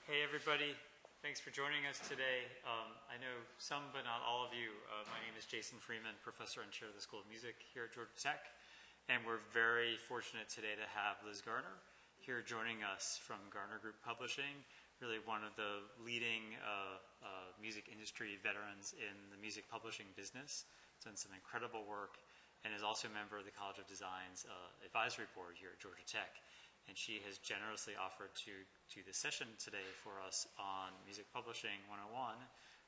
Hey everybody, thanks for joining us today. I know some but not all of you. My name is Jason Freeman, professor and chair of the School of Music here at Georgia Tech, and we're very fortunate today to have Liz Garner here joining us from Garner Group Publishing, really one of the leading music industry veterans in the music publishing business. Done some incredible work and is also a member of the College of Design's advisory board here at Georgia Tech. And she has generously offered to do this session today for us on Music Publishing 101.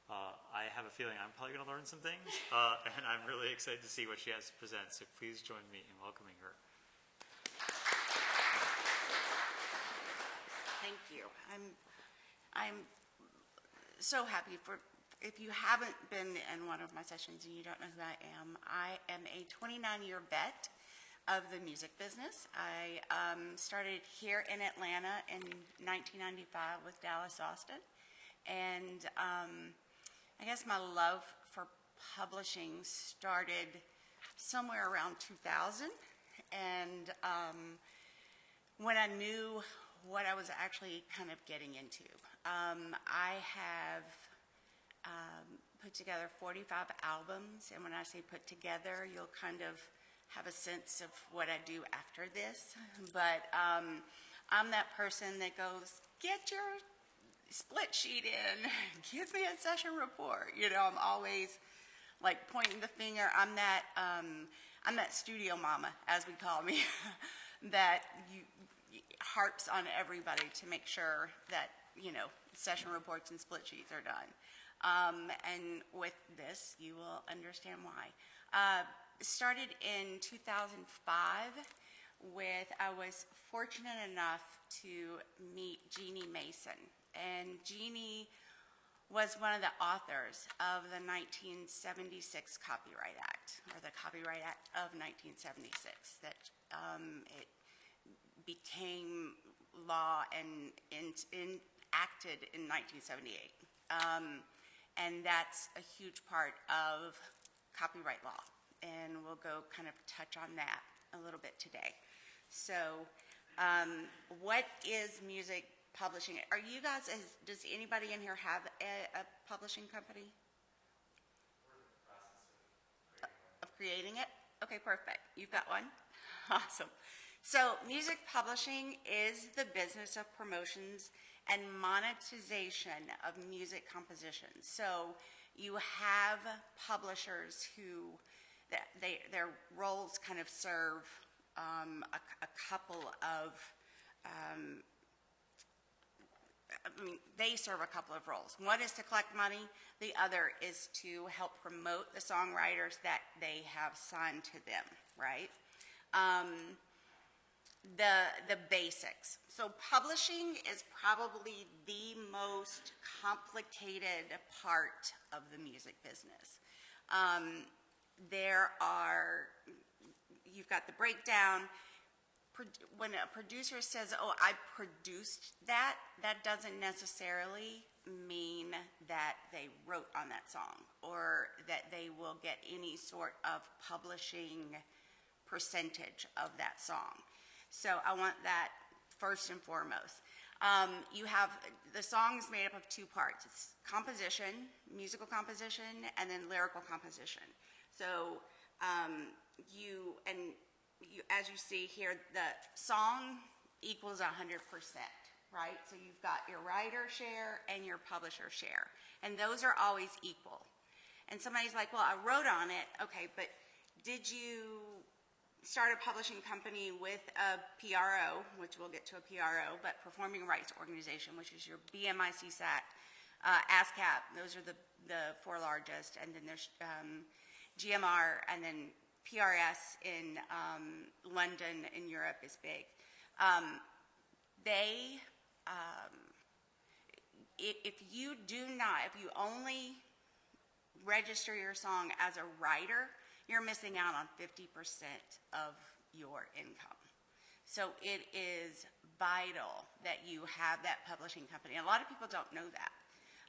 I have a feeling I'm probably going to learn some things, and I'm really excited to see what she has to present. So please join me in welcoming her. Thank you. I'm so happy for. If you haven't been in one of my sessions and you don't know who I am a 29-year vet of the music business. I started here in Atlanta in 1995 with Dallas Austin, and I guess my love for publishing started somewhere around 2000, and when I knew what I was actually kind of getting into. I have put together 45 albums, and when I say put together, you'll kind of have a sense of what I do after this, but I'm that person that goes, get your split sheet in, give me a session report. You know, I'm always like pointing the finger. I'm that studio mama, as we call me, that harps on everybody to make sure that, you know, session reports and split sheets are done. And with this, you will understand why. Started in 2005 I was fortunate enough to meet Jeannie Mason. And Jeannie was one of the authors of the 1976 Copyright Act, or the Copyright Act of 1976, that it became law and enacted in 1978. And that's a huge part of copyright law. And we'll go kind of touch on that a little bit today. So what is music publishing? Are you guys, does anybody in here have a publishing company? We're in the process of creating it? Okay, perfect. You've got one? Awesome. So music publishing is the business of promotions and monetization of music compositions. So you have publishers who their roles kind of serve a couple of, they serve a couple of roles. One is to collect money. The other is to help promote the songwriters that they have signed to them, right? The basics. So publishing is probably the most complicated part of the music business. You've got the breakdown. When a producer says, oh, I produced that, that doesn't necessarily mean that they wrote on that song or that they will get any sort of publishing percentage of that song. So I want that first and foremost. You have the song is made up of two parts. It's composition, musical composition, and then lyrical composition. So as you see here, the song equals 100%, right? So you've got your writer share and your publisher share, and those are always equal. And somebody's like, well, I wrote on it. Okay, but did you start a publishing company with a PRO, which we'll get to a PRO, but Performing Rights Organization, which is your BMI, CSAC, ASCAP, those are the four largest, and then there's GMR, and then PRS in London in Europe is big. If you only register your song as a writer, you're missing out on 50% of your income. So it is vital that you have that publishing company. A lot of people don't know that.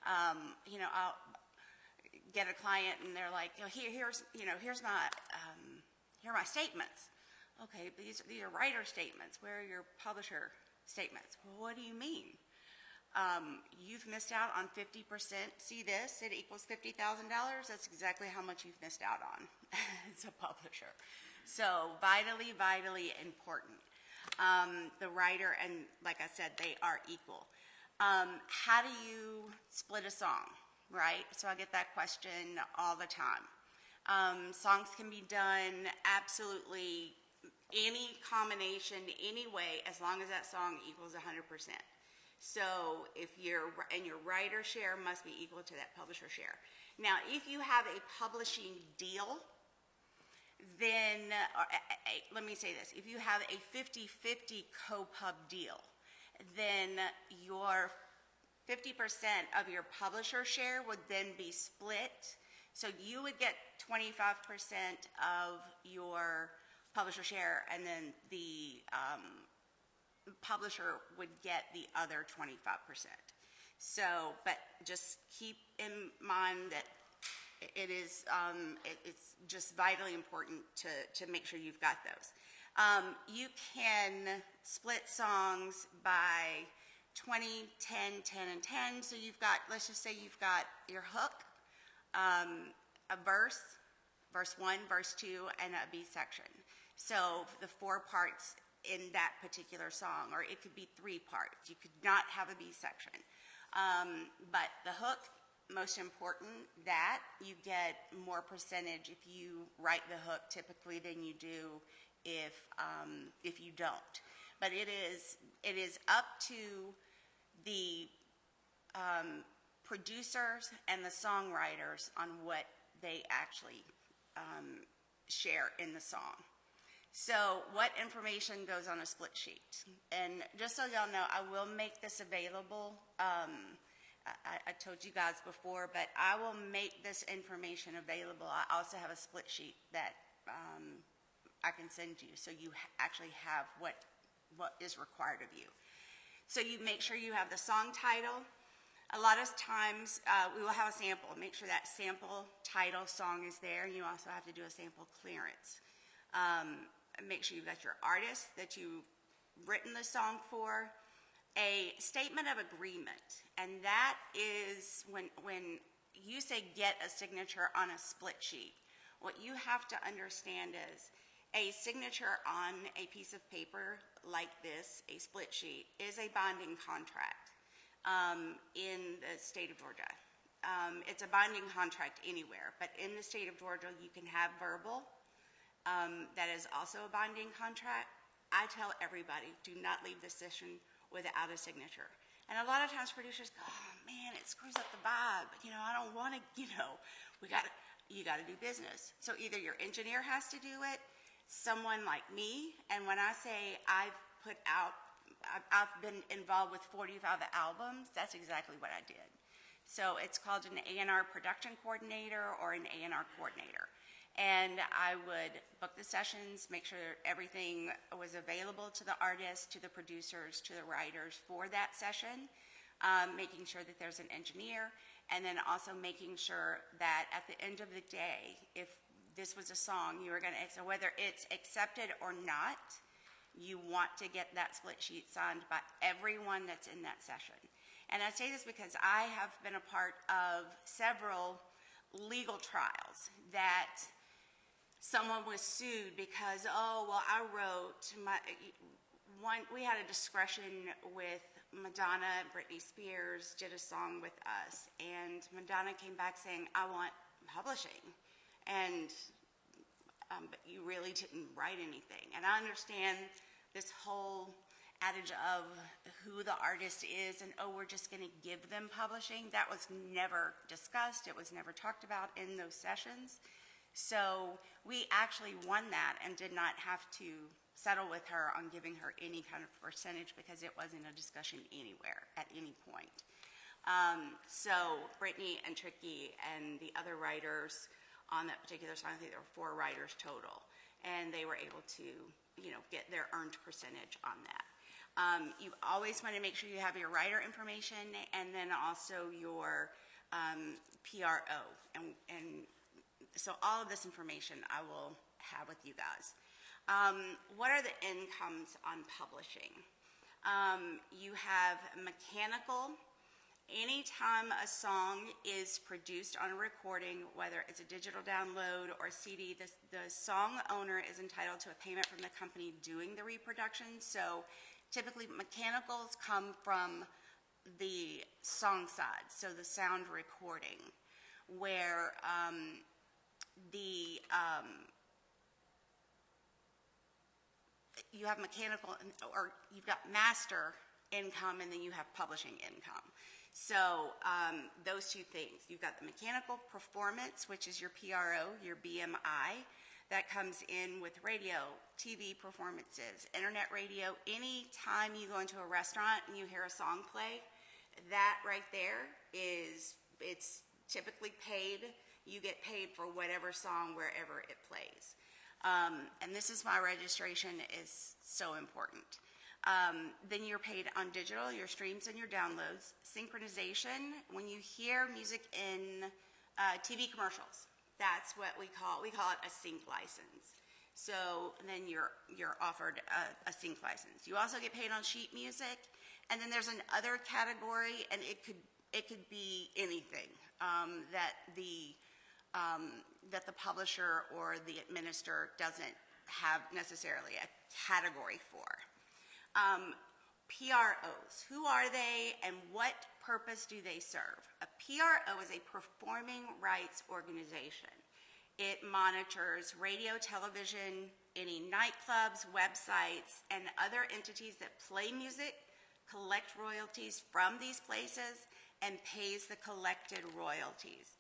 I'll get a client and they're like, here's my statements. Okay, but these are writer statements. Where are your publisher statements? Well, what do you mean? You've missed out on 50%. See this? It equals $50,000. That's exactly how much you've missed out on as a publisher. So vitally, vitally important. The writer and, like I said, they are equal. How do you split a song, right? So I get that question all the time. Songs can be done absolutely any combination, any way, as long as that song equals 100%. So if your writer share must be equal to that publisher share. Now, if you have a publishing deal, then, let me say this, if you have a 50-50 co-pub deal, then your 50% of your publisher share would then be split. So you would get 25% of your publisher share, and then the publisher would get the other 25%. So, but just keep in mind that it's just vitally important to make sure you've got those. You can split songs by 20, 10, 10, and 10. So you've got, let's just say you've got your hook, a verse 1, verse 2, and a B section. So the 4 parts in that particular song, or it could be 3 parts. You could not have a B section. But the hook, most important, that you get more percentage if you write the hook typically than you do if you don't. But it is up to the producers and the songwriters on what they actually share in the song. So what information goes on a split sheet? And just so y'all know, I will make this available. I told you guys before, but I will make this information available. I also have a split sheet that I can send you, so you actually have what is required of you. So you make sure you have the song title. A lot of times we will have a sample. Make sure that sample title song is there. You also have to do a sample clearance. Make sure you've got your artist that you've written the song for, a statement of agreement, and that is when you say get a signature on a split sheet, what you have to understand is a signature on a piece of paper like this, a split sheet, is a binding contract in the state of Georgia. It's a binding contract anywhere, but in the state of Georgia you can have verbal. That is also a binding contract. I tell everybody, do not leave the session without a signature. And a lot of times producers go, oh man, it screws up the vibe. I don't want to, you got to do business. So either your engineer has to do it, someone like me, and when I say I've been involved with 45 albums, that's exactly what I did. So it's called an A&R production coordinator or an A&R coordinator. And I would book the sessions, make sure everything was available to the artists, to the producers, to the writers for that session, making sure that there's an engineer, and then also making sure that at the end of the day, if this was a song you were going to, so whether it's accepted or not, you want to get that split sheet signed by everyone that's in that session. And I say this because I have been a part of several legal trials that someone was sued because, I wrote we had a discussion with Madonna. Britney Spears did a song with us, and Madonna came back saying, I want publishing, and but you really didn't write anything. And I understand this whole adage of who the artist is and, we're just going to give them publishing. That was never discussed. It was never talked about in those sessions. So we actually won that and did not have to settle with her on giving her any kind of percentage because it wasn't a discussion anywhere at any point. So Brittany and Tricky and the other writers on that particular song, I think there were 4 writers total, and they were able to, get their earned percentage on that. You always want to make sure you have your writer information and then also your PRO, and so all of this information I will have with you guys. What are the incomes on publishing? You have mechanical. Anytime a song is produced on a recording, whether it's a digital download or CD, the song owner is entitled to a payment from the company doing the reproduction. So typically mechanicals come from the song side, so the sound recording, where you have mechanical, or you've got master income, and then you have publishing income. So those two things. You've got the mechanical performance, which is your PRO, your BMI, that comes in with radio, TV performances, internet radio. Any time you go into a restaurant and you hear a song play, that right there it's typically paid. You get paid for whatever song wherever it plays. And this is why registration is so important. Then you're paid on digital, your streams and your downloads. Synchronization, when you hear music in TV commercials, that's what we call it a sync license. So then you're offered a sync license. You also get paid on sheet music, and then there's another category, and it could be anything that the publisher or the administrator doesn't have necessarily a category for. PROs, who are they and what purpose do they serve? A PRO is a performing rights organization. It monitors radio, television, any nightclubs, websites, and other entities that play music, collect royalties from these places, and pays the collected royalties.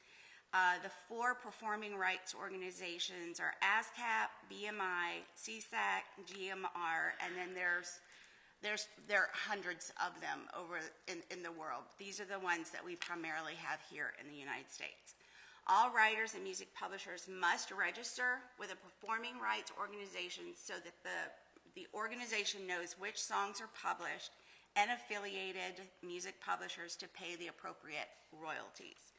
The four performing rights organizations are ASCAP, BMI, CSAC, GMR, and then there are hundreds of them over in the world. These are the ones that we primarily have here in the United States. All writers and music publishers must register with a performing rights organization so that the organization knows which songs are published and affiliated music publishers to pay the appropriate royalties.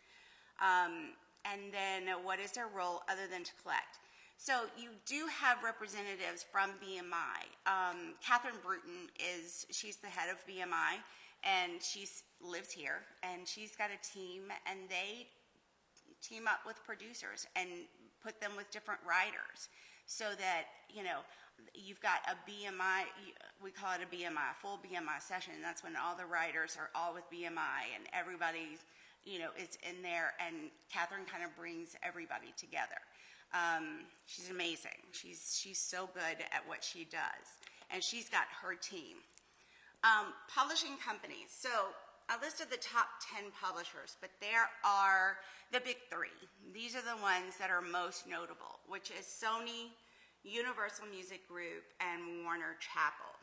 And then what is their role other than to collect? So you do have representatives from BMI. Catherine Bruton she's the head of BMI, and she lives here, and she's got a team, and they team up with producers and put them with different writers so that, you've got a BMI, we call it a BMI, a full BMI session, and that's when all the writers are all with BMI, and everybody, is in there, and Catherine kind of brings everybody together. She's amazing. She's so good at what she does, and she's got her team. Publishing companies. So I listed the top 10 publishers, but there are the big three. These are the ones that are most notable, which is Sony, Universal Music Group, and Warner Chappell.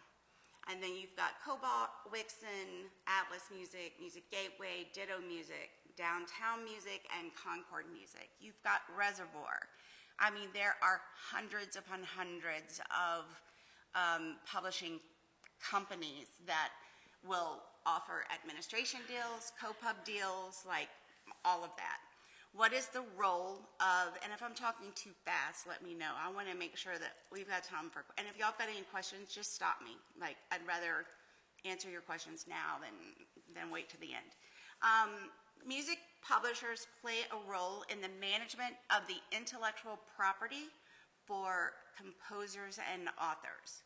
And then you've got Cobalt, Wixon, Atlas Music, Music Gateway, Ditto Music, Downtown Music, and Concord Music. You've got Reservoir. I mean, there are hundreds upon hundreds of publishing companies that will offer administration deals, co-pub deals, like all of that. What is the role of, and if I'm talking too fast, let me know. I want to make sure that we've got time for, and if y'all got any questions, just stop me. Like, I'd rather answer your questions now than wait to the end. Music publishers play a role in the management of the intellectual property for composers and authors.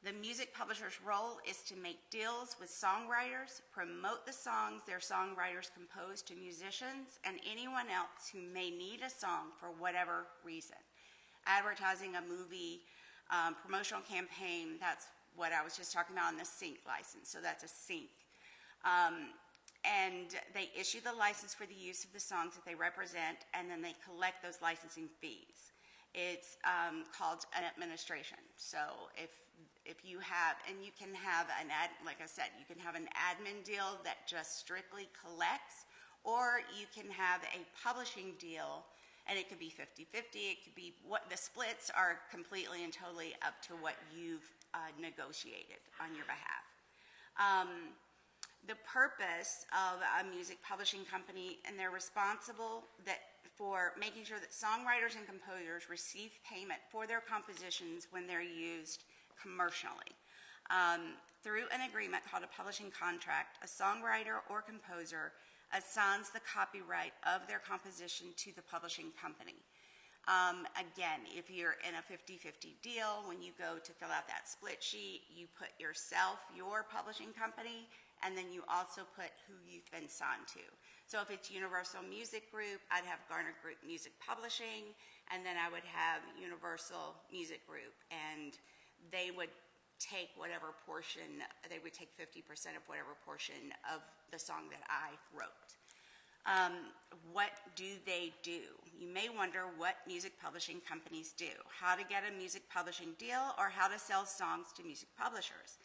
The music publisher's role is to make deals with songwriters, promote the songs their songwriters compose to musicians and anyone else who may need a song for whatever reason. Advertising a movie, promotional campaign, that's what I was just talking about on the sync license, so that's a sync. And they issue the license for the use of the songs that they represent, and then they collect those licensing fees. It's called an administration. So if you have, and you can have like I said, you can have an admin deal that just strictly collects, or you can have a publishing deal, and it could be 50-50. It could be what the splits are completely and totally up to what you've negotiated on your behalf. The purpose of a music publishing company, and they're responsible for making sure that songwriters and composers receive payment for their compositions when they're used commercially. Through an agreement called a publishing contract, a songwriter or composer assigns the copyright of their composition to the publishing company. Again, if you're in a 50-50 deal, when you go to fill out that split sheet, you put yourself, your publishing company, and then you also put who you've been signed to. So if it's Universal Music Group, I'd have Garner Group Music Publishing, and then I would have Universal Music Group, and they would take whatever portion, they would take 50% of whatever portion of the song that I wrote. What do they do? You may wonder what music publishing companies do, how to get a music publishing deal, or how to sell songs to music publishers.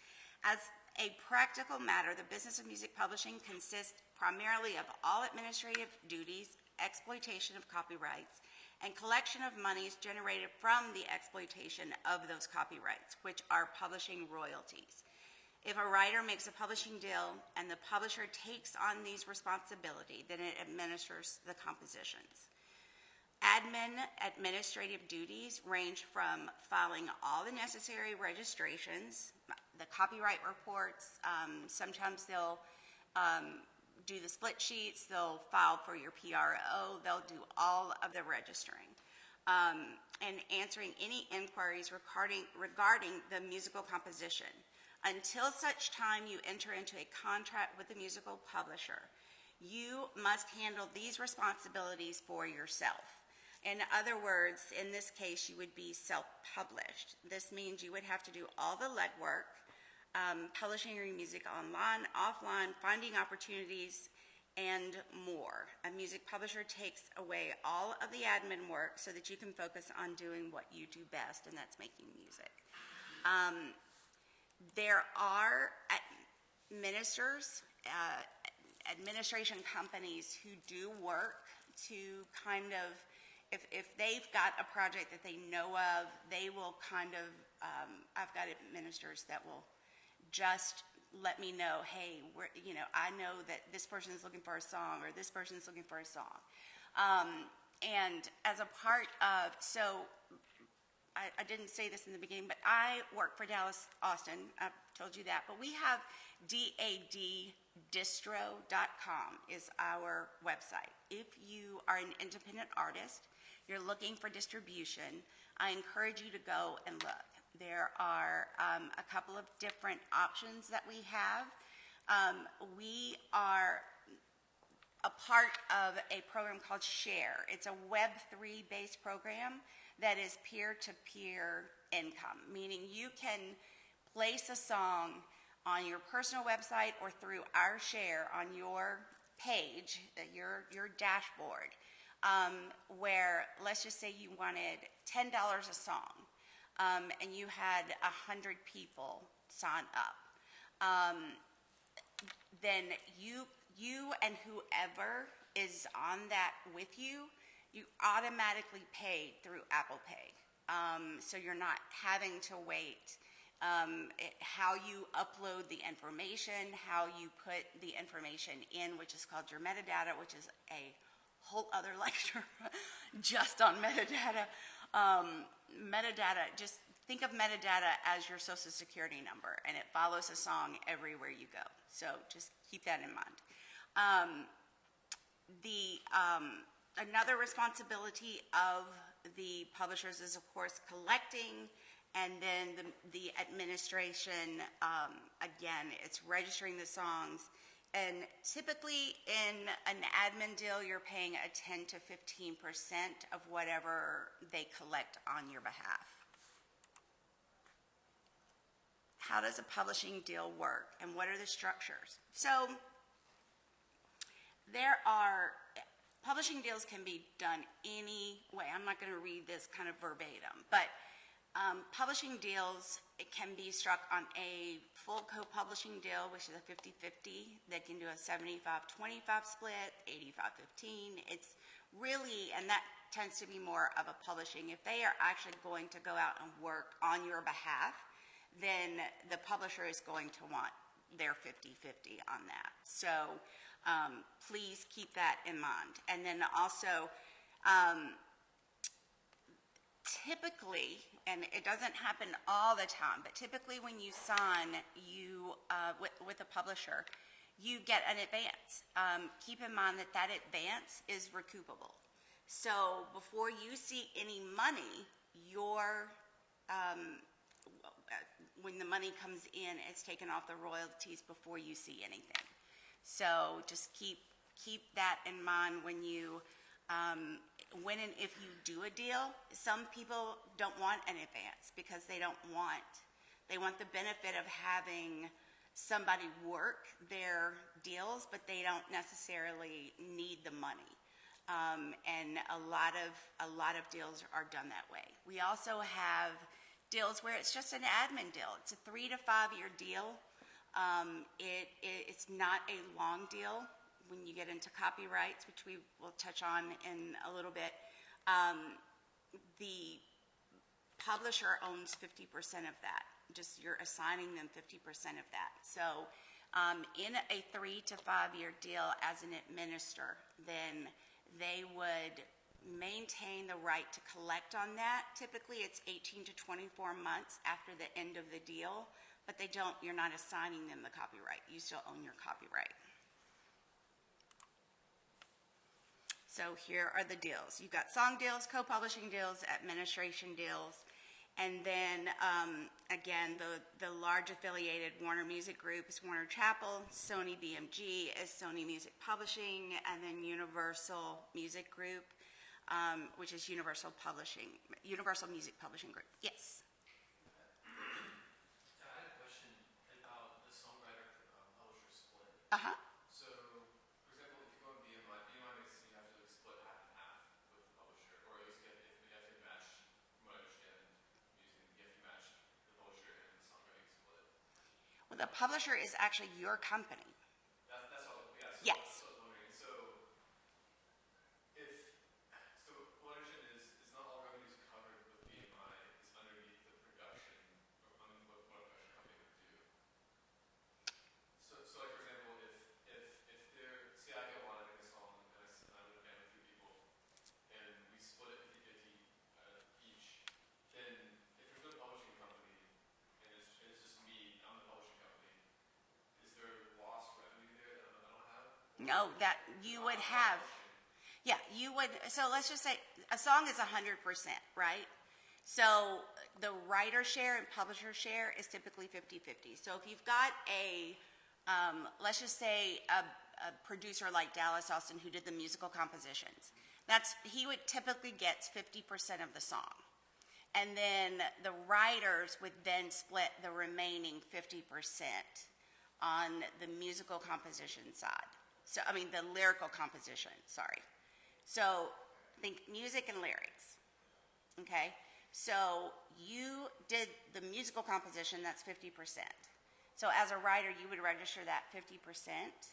As a practical matter, the business of music publishing consists primarily of all administrative duties, exploitation of copyrights, and collection of monies generated from the exploitation of those copyrights, which are publishing royalties. If a writer makes a publishing deal and the publisher takes on these responsibilities, then it administers the compositions. Administrative duties range from filing all the necessary registrations, the copyright reports, sometimes they'll do the split sheets, they'll file for your PRO, they'll do all of the registering, and answering any inquiries regarding the musical composition. Until such time you enter into a contract with the musical publisher, you must handle these responsibilities for yourself. In other words, in this case, you would be self-published. This means you would have to do all the legwork, publishing your music online, offline, finding opportunities, and more. A music publisher takes away all of the admin work so that you can focus on doing what you do best, and that's making music. There are ministers, administration companies who do work to kind of, if they've got a project that they know of, they will kind of, I've got ministers that will just let me know, hey, I know that this person is looking for a song or this person is looking for a song. And as a part of, so I didn't say this in the beginning, but I work for Dallas Austin. I've told you that. But we have daddistro.com is our website. If you are an independent artist, you're looking for distribution, I encourage you to go and look. There are a couple of different options that we have. We are a part of a program called Share. It's a Web3 based program that is peer-to-peer income, meaning you can place a song on your personal website or through our Share on your page, your dashboard, where let's just say you wanted $10 a song, and you had 100 people sign up. Then you and whoever is on that with you, you automatically pay through Apple Pay. So you're not having to wait. How you upload the information, how you put the information in, which is called your metadata, which is a whole other lecture just on metadata. Metadata, just think of metadata as your social security number, and it follows a song everywhere you go. So just keep that in mind. Another responsibility of the publishers is, of course, collecting, and then the administration. Again, it's registering the songs, and typically in an admin deal, you're paying a 10 to 15% of whatever they collect on your behalf. How does a publishing deal work, and what are the structures? So publishing deals can be done any way. I'm not going to read this kind of verbatim, but publishing deals, it can be struck on a full co-publishing deal, which is a 50-50. They can do a 75-25 split, 85-15. It's really, and that tends to be more of a publishing. If they are actually going to go out and work on your behalf, then the publisher is going to want their 50-50 on that. So please keep that in mind. And then also, typically, and it doesn't happen all the time, but typically when you sign with a publisher, you get an advance. Keep in mind that that advance is recoupable. So before you see any money, when the money comes in, it's taken off the royalties before you see anything. So just keep that in mind when you, when and if you do a deal. Some people don't want an advance because they want the benefit of having somebody work their deals, but they don't necessarily need the money. And a lot of deals are done that way. We also have deals where it's just an admin deal. It's a 3 to 5 year deal. It's not a long deal. When you get into copyrights, which we will touch on in a little bit, the publisher owns 50% of that. Just you're assigning them 50% of that. So in a 3 to 5 year deal as an administrator, then they would maintain the right to collect on that. Typically it's 18 to 24 months after the end of the deal, but you're not assigning them the copyright. You still own your copyright. So here are the deals. You've got song deals, co-publishing deals, administration deals, and then again, the large affiliated Warner Music Group is Warner Chappell, Sony BMG is Sony Music Publishing, and then Universal Music Group, which is Universal Music Publishing Group. Yes. I had a question about the songwriter-publisher split. Uh-huh. So, for example, if you go on BMI makes you have to split half and half with the publisher, or at least if you have to match, from what I understand, you have to match the publisher and the songwriting split. Well, the publisher is actually your company. That's all. Yeah. So Yes. that's what I was wondering. So, what I understand is not all revenues covered with BMI is underneath the production, or what a production company would do. So like for example, if they're, say I get one, I make a song, and I'm in a band with 2 people, and we split it 50-50 each, then if there's no publishing company, and it's just me, I'm the publishing company, is there lost revenue there that I don't have? No, that you would have. Yeah, you would. So let's just say a song is 100%, right? So the writer share and publisher share is typically 50-50. So if you've got let's just say a producer like Dallas Austin who did the musical compositions, he would typically get 50% of the song. And then the writers would then split the remaining 50% on the musical composition side. So, I mean, the lyrical composition, sorry. So think music and lyrics, okay? So you did the musical composition, that's 50%. So as a writer, you would register that 50%,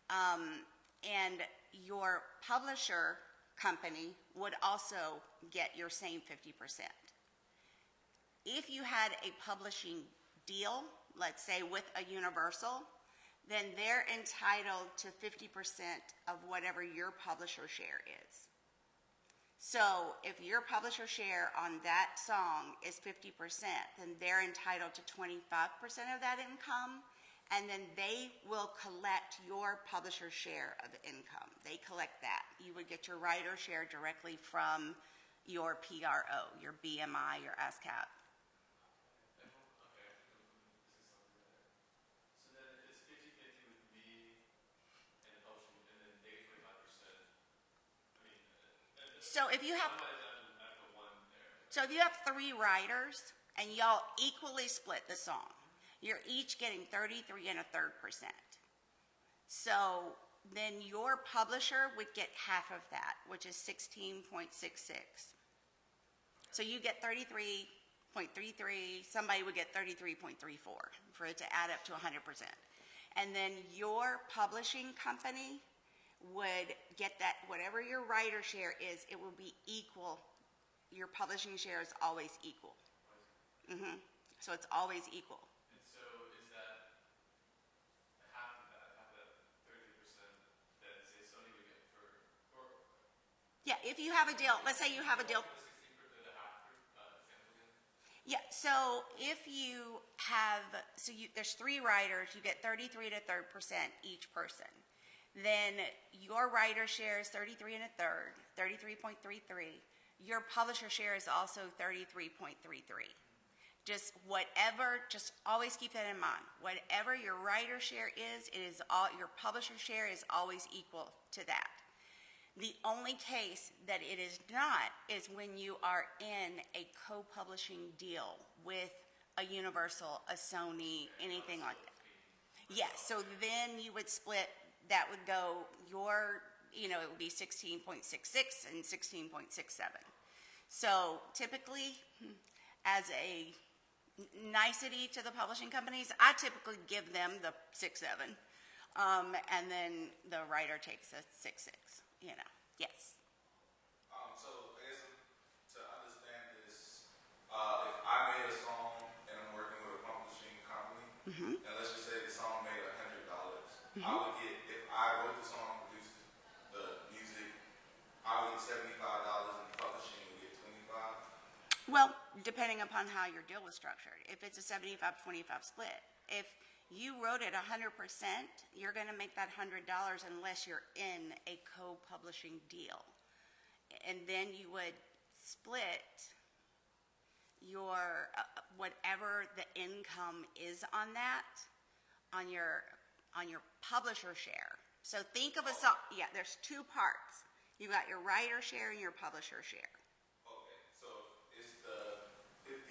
and your publisher company would also get your same 50%. If you had a publishing deal, let's say with a Universal, then they're entitled to 50% of whatever your publisher share is. So if your publisher share on that song is 50%, then they're entitled to 25% of that income, and then they will collect your publisher share of income. They collect that. You would get your writer share directly from your PRO, your BMI, your ASCAP. So if you have 3 writers and y'all equally split the song, you're each getting 33 1/3%. So then your publisher would get half of that, which is 16.66. So you get 33.33, somebody would get 33.34 for it to add up to 100%. And then your publishing company would get that, whatever your writer share is, it will be equal. Your publishing share is always equal. So it's always equal. And so is that half of that 30% that say Sony would get for, or? Yeah, if you have a deal, let's say you have a deal. so if you have, there's 3 writers, you get 33 to 3% each person. Then your writer share is 33 and a third, 33.33. Your publisher share is also 33.33. Just always keep that in mind. Whatever your writer share is, your publisher share is always equal to that. The only case that it is not is when you are in a co-publishing deal with a Universal, a Sony, anything like that. Yes, so then you would split, that would go it would be 16.66 and 16.67. So typically, as a nicety to the publishing companies, I typically give them the 6.7, and then the writer takes a 6.6. Yes. So I guess to understand this, if I made a song and I'm working with a publishing company, and let's just say the song made $100, I would get, if I wrote the song, produced the music, I would get $75 and the publishing would get 25. Well, depending upon how your deal was structured. If it's a 75-25 split, if you wrote it 100%, you're going to make that $100 unless you're in a co-publishing deal. And then you would split your, whatever the income is on that, on your publisher share. So think of a song, there's 2 parts. You got your writer share and your publisher share. Okay, so it's the 50,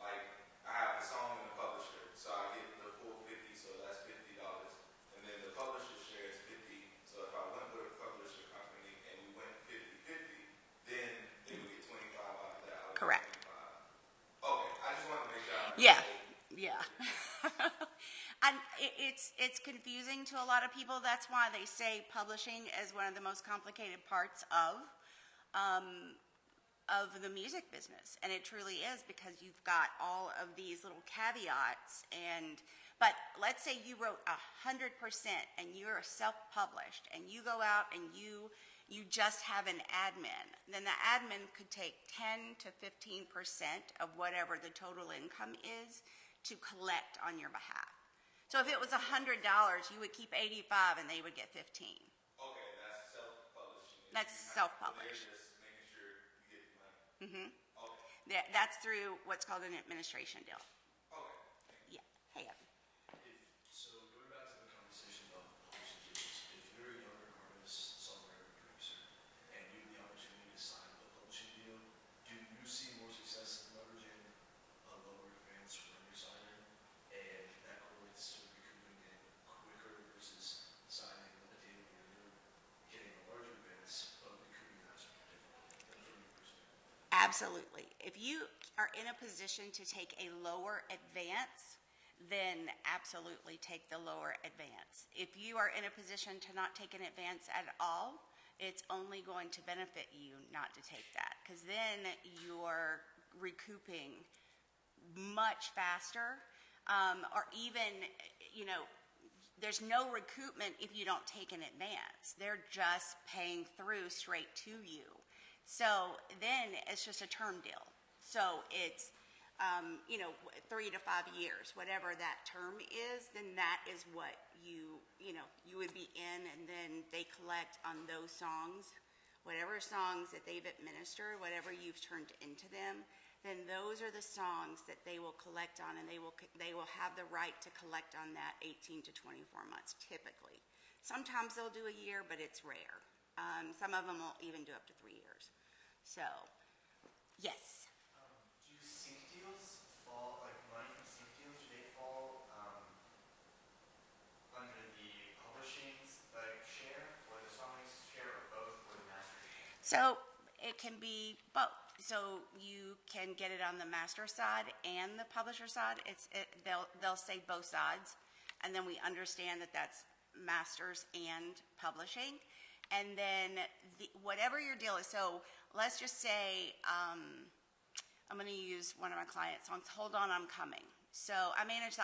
like I have the song and the publisher, so I get the full 50, so that's $50. And then the publisher share is 50, so if I went with a publisher company and we went 50-50, then they would get 25 out of that. I would get Correct. 25. Okay, I just want to make sure. Yeah. And it's confusing to a lot of people. That's why they say publishing is one of the most complicated parts of the music business, and it truly is, because you've got all of these little caveats. But let's say you wrote 100% and you're self-published, and you go out and you just have an admin. Then the admin could take 10 to 15% of whatever the total income is to collect on your behalf. So if it was $100, you would keep 85 and they would get 15. Okay, that's self-publishing. That's self-published. They're just making sure you get the money. Okay. That's through what's called an administration deal. Okay. Yeah. Hey, Evan. So going back to the conversation about publishing deals, if you're a younger artist, songwriter, producer, and you have the opportunity to sign a publishing deal, do you see more success in leveraging a lower advance when you're signing, and that correlates to recouping it quicker versus signing a deal where you're getting a larger advance but recouping that differently from your perspective? Absolutely. If you are in a position to take a lower advance, then absolutely take the lower advance. If you are in a position to not take an advance at all, it's only going to benefit you not to take that, because then you're recouping much faster, or even, there's no recoupment if you don't take an advance. They're just paying through straight to you. So then it's just a term deal. So it's 3 to 5 years, whatever that term is, then that is what you would be in, and then they collect on those songs, whatever songs that they've administered, whatever you've turned into them, then those are the songs that they will collect on, and they will have the right to collect on that 18 to 24 months typically. Sometimes they'll do a year, but it's rare. Some of them will even do up to 3 years. So, yes. Do sync deals fall, like money from sync deals, do they fall under the publishing's share, or the songwriting's share, or both, or the master's share? So it can be both. So you can get it on the master side and the publisher side. They'll say both sides, and then we understand that that's masters and publishing. And then whatever your deal is, so let's just say, I'm going to use one of my client songs, Hold On, I'm Coming. So I manage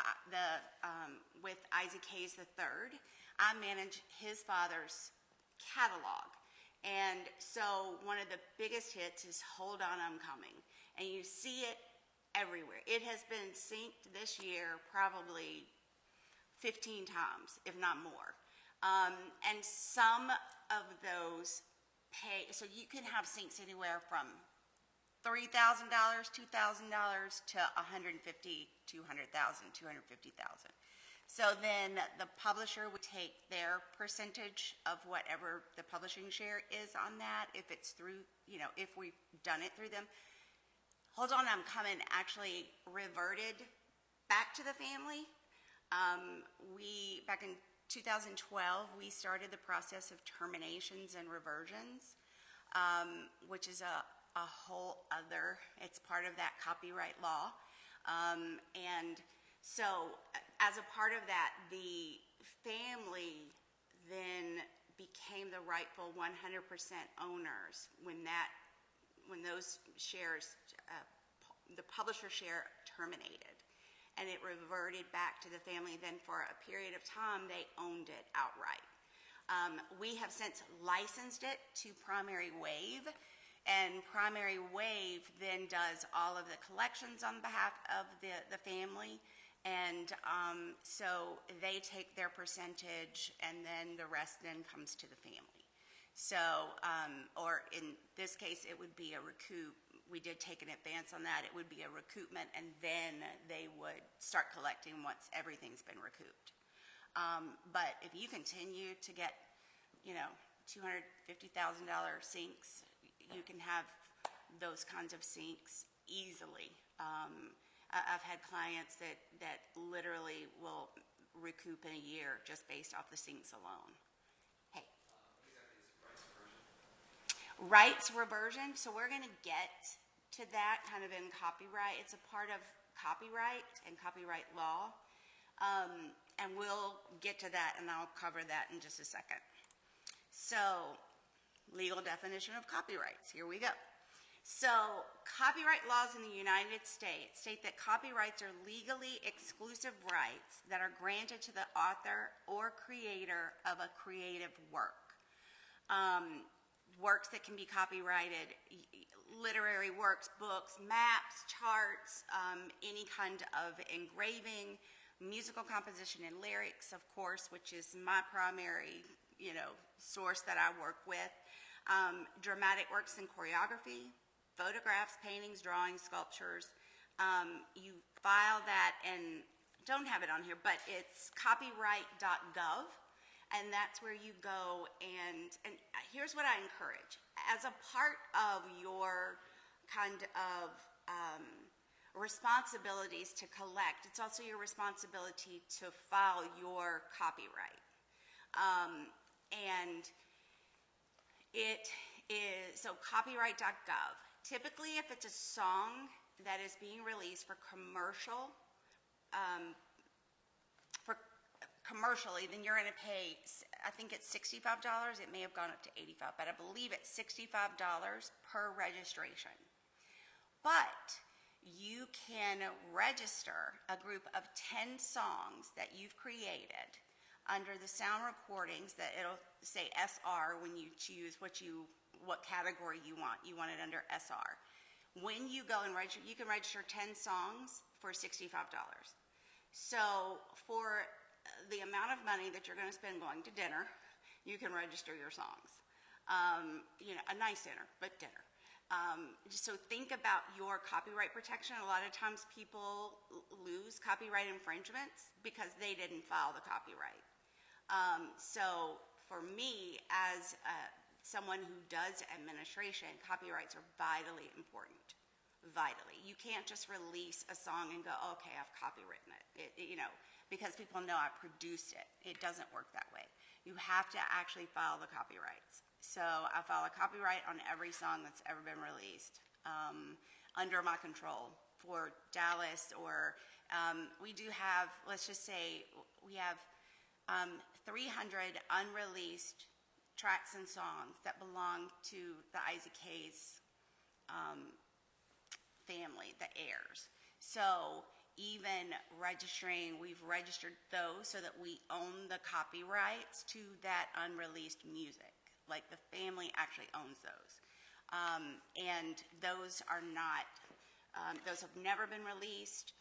with Isaac Hayes III, I manage his father's catalog. And so one of the biggest hits is Hold On, I'm Coming. And you see it everywhere. It has been synced this year probably 15 times, if not more. And some of those pay, so you can have syncs anywhere from $3,000, $2,000 to $150,000, $200,000, $250,000. So then the publisher would take their percentage of whatever the publishing share is on that, if it's through, if we've done it through them. Hold On, I'm Coming actually reverted back to the family. Back in 2012, we started the process of terminations and reversions, which is a whole other, it's part of that copyright law. And so as a part of that, the family then became the rightful 100% owners when those shares, the publisher share terminated. And it reverted back to the family. Then for a period of time, they owned it outright. We have since licensed it to Primary Wave, and Primary Wave then does all of the collections on behalf of the family. And so they take their percentage, and then the rest then comes to the family. So, or in this case, it would be a recoup. We did take an advance on that. It would be a recoupment, and then they would start collecting once everything's been recouped. But if you continue to get, $250,000 syncs, you can have those kinds of syncs easily. I've had clients that literally will recoup in a year just based off the syncs alone. Hey. What exactly is rights reversion? Rights reversion, so we're going to get to that kind of in copyright. It's a part of copyright and copyright law. And we'll get to that, and I'll cover that in just a second. So, legal definition of copyrights. Here we go. So, copyright laws in the United States state that copyrights are legally exclusive rights that are granted to the author or creator of a creative work. Works that can be copyrighted, literary works, books, maps, charts, any kind of engraving, musical composition and lyrics, of course, which is my primary, source that I work with, dramatic works and choreography, photographs, paintings, drawings, sculptures. You file that, and don't have it on here, but it's copyright.gov, and that's where you go. And here's what I encourage. As a part of your kind of responsibilities to collect, it's also your responsibility to file your copyright. And it is, so copyright.gov. Typically, if it's a song that is being released for commercially, then you're going to pay, I think it's $65. It may have gone up to $85, but I believe it's $65 per registration. But you can register a group of 10 songs that you've created under the sound recordings that it'll say SR when you choose what category you want. You want it under SR. When you go and register, you can register 10 songs for $65. So for the amount of money that you're going to spend going to dinner, you can register your songs. A nice dinner, but dinner. So think about your copyright protection. A lot of times people lose copyright infringements because they didn't file the copyright. So for me, as someone who does administration, copyrights are vitally important. Vitally. You can't just release a song and go, okay, I've copywritten it. Because people know I produced it. It doesn't work that way. You have to actually file the copyrights. So I file a copyright on every song that's ever been released under my control. For Dallas, or we do have, let's just say, we have 300 unreleased tracks and songs that belong to the Isaac Hayes family, the heirs. So even registering, we've registered those so that we own the copyrights to that unreleased music. Like the family actually owns those. And those are not Those have never been released.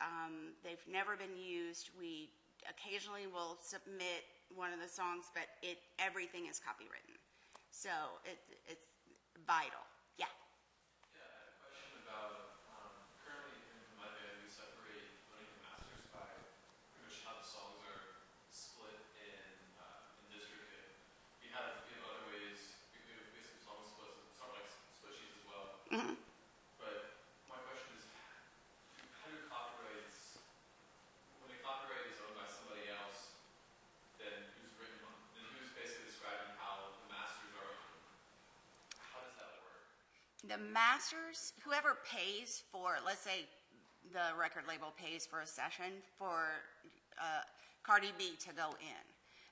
They've never been used. We occasionally will submit one of the songs, but everything is copywritten. So it's vital. Yeah. Yeah, I had a question about, currently in my band, we separate winning and masters by pretty much how the songs are split in districting. We have other ways, we have basically song splits, sort of like split sheets as well. Mhm. But my question is, how do copyrights, when a copyright is owned by somebody else, then who's basically describing how the masters are owned? How does that work? The masters, whoever pays for, let's say the record label pays for a session for Cardi B to go in,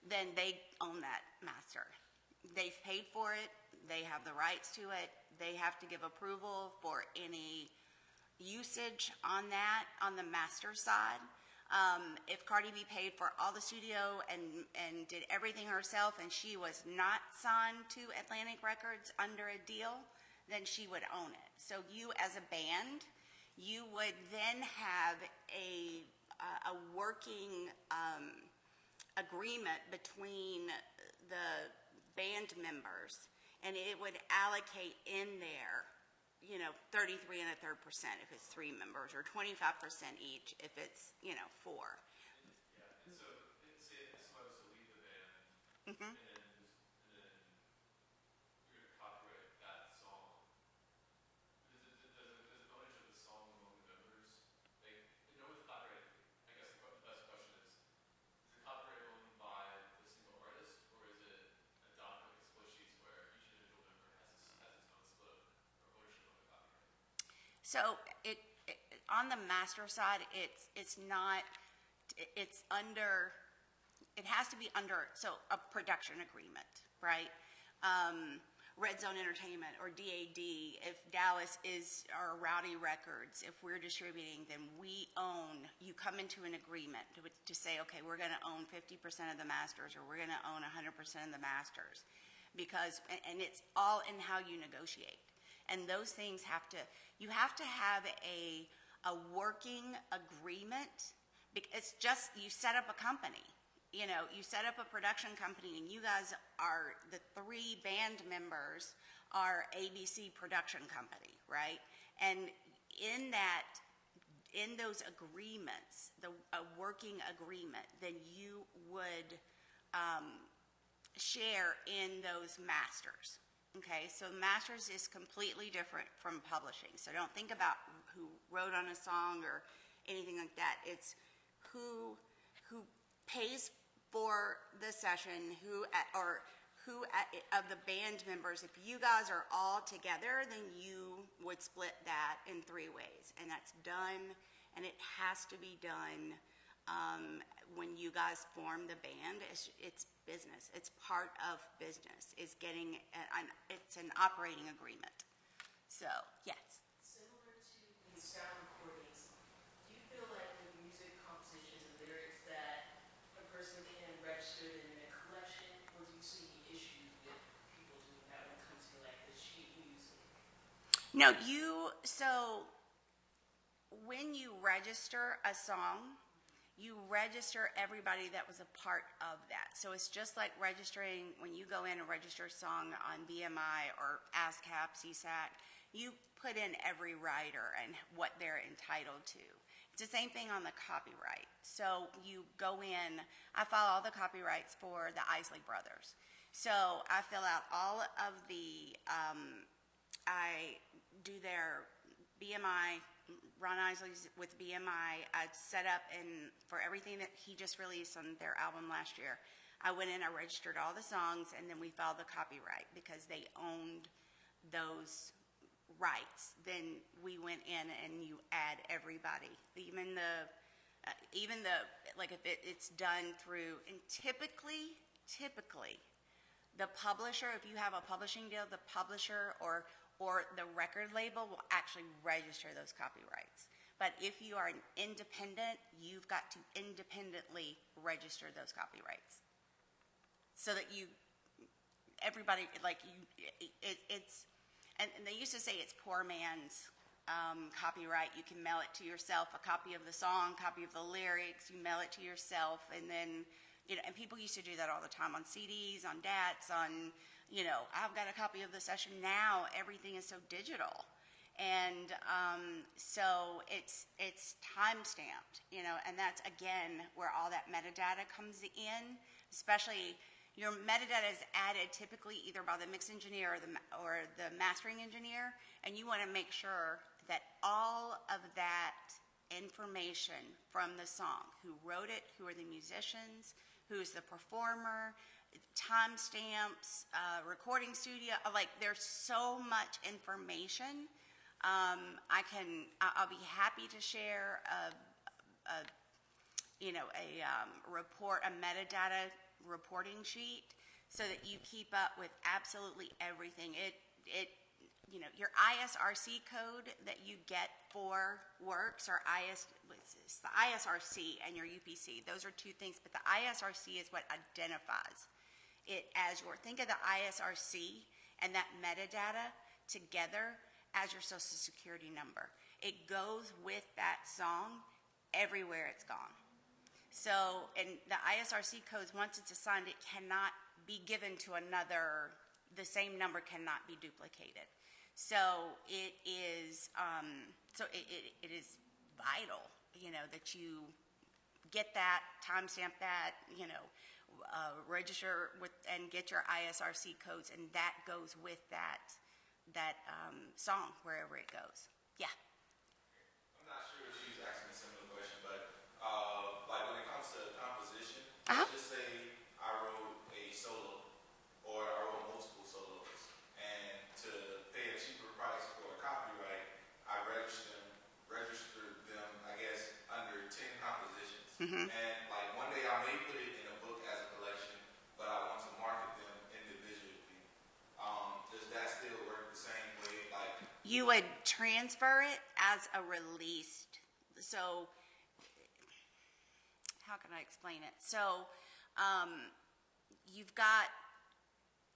then they own that master. They've paid for it. They have the rights to it. They have to give approval for any usage on that on the master side. If Cardi B paid for all the studio and did everything herself and she was not signed to Atlantic Records under a deal, then she would own it. So you as a band, you would then have a working agreement between the band members, and it would allocate in there, 33 1/3% if it's 3 members, or 25% each if it's, 4. Yeah, and so, say if somebody was to leave the band, Mhm. and then you're gonna copyright that song, does it ownage of the song among the members? Like, with the copyright, I guess the best question is the copyright owned by the single artist, or is it adopted like split sheets where each individual member has its own split or ownership of the copyright? So on the master side, it's not, it's under, it has to be under, so a production agreement, right? Red Zone Entertainment or DAD, if Dallas is, or Rowdy Records, if we're distributing, then we own, you come into an agreement to say, okay, we're gonna own 50% of the masters, or we're gonna own 100% of the masters. Because, and it's all in how you negotiate. And those things you have to have a working agreement. It's just, you set up a company. You set up a production company, and you guys are, the 3 band members are ABC Production Company, right? And in those agreements, a working agreement, then you would share in those masters. Okay, so masters is completely different from publishing. So don't think about who wrote on a song or anything like that. It's who pays for the session, who of the band members. If you guys are all together, then you would split that in 3 ways, and that's done, and it has to be done when you guys form the band. It's business. It's part of business. It's an operating agreement. So, yes. Similar to the sound recordings, do you feel like with music compositions and lyrics that a person can register them in a collection, or do you see any issues with people doing that when it comes to like the sheet music? No, so when you register a song, you register everybody that was a part of that. So it's just like registering, when you go in and register a song on BMI or ASCAP, CSAC, you put in every writer and what they're entitled to. It's the same thing on the copyright. So you go in, I file all the copyrights for the Isley Brothers. So I fill out all of I do their BMI, Ron Isley's with BMI. I set up for everything that he just released on their album last year. I went in, I registered all the songs, and then we filed the copyright because they owned those rights. Then we went in and you add everybody, even the like if it's done through, and typically the publisher, if you have a publishing deal, the publisher or the record label will actually register those copyrights. But if you are an independent, you've got to independently register those copyrights. So that everybody, and they used to say it's poor man's copyright, you can mail it to yourself, a copy of the song, copy of the lyrics, you mail it to yourself, and then, and people used to do that all the time on CDs, on DATs, on, I've got a copy of the session. Now everything is so digital. And so it's time stamped, and that's, again, where all that metadata comes in, especially your metadata is added typically either by the mix engineer or the mastering engineer, and you want to make sure that all of that information from the song, who wrote it, who are the musicians, who's the performer, timestamps, recording studio, like there's so much information. I'll be happy to share a report, a metadata reporting sheet, so that you keep up with absolutely everything. Your ISRC code that you get for works, or it's the ISRC and your UPC. Those are two things, but the ISRC is what identifies it as think of the ISRC and that metadata together as your social security number. It goes with that song everywhere it's gone. So, and the ISRC codes, once it's assigned, it cannot be given to another, the same number cannot be duplicated. So it is, it is vital, that you get that, timestamp that, register with, and get your ISRC codes, and that goes with that song wherever it goes. Yeah. I'm not sure if she's asking a similar question, but like when it comes to composition, Uh-huh. let's just say I wrote a solo or I wrote multiple solos, and to pay a cheaper price for a copyright, I registered them, I guess, under 10 compositions. Mm-hmm. And like one day I may put it in a book as a collection, but I want to market them individually. Does that still work the same way? Like, You would transfer it as a released. So, how can I explain it? So, you've got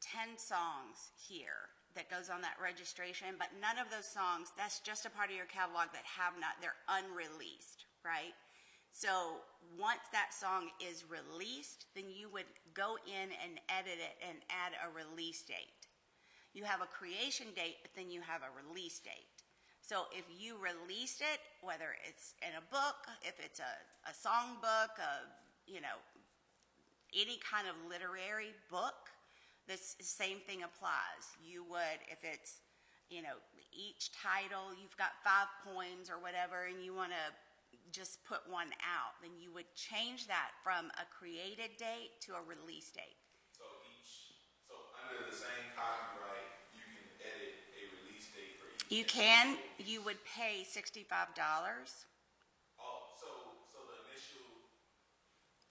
10 songs here that goes on that registration, but none of those songs, that's just a part of your catalog that they're unreleased, right? So once that song is released, then you would go in and edit it and add a release date. You have a creation date, but then you have a release date. So if you released it, whether it's in a book, if it's a song book, any kind of literary book, the same thing applies. You would, if it's, each title, you've got 5 poems or whatever, and you want to just put one out, then you would change that from a created date to a release date. so under the same copyright, you can edit a release date for each. You can, you would pay $65. Oh, so the initial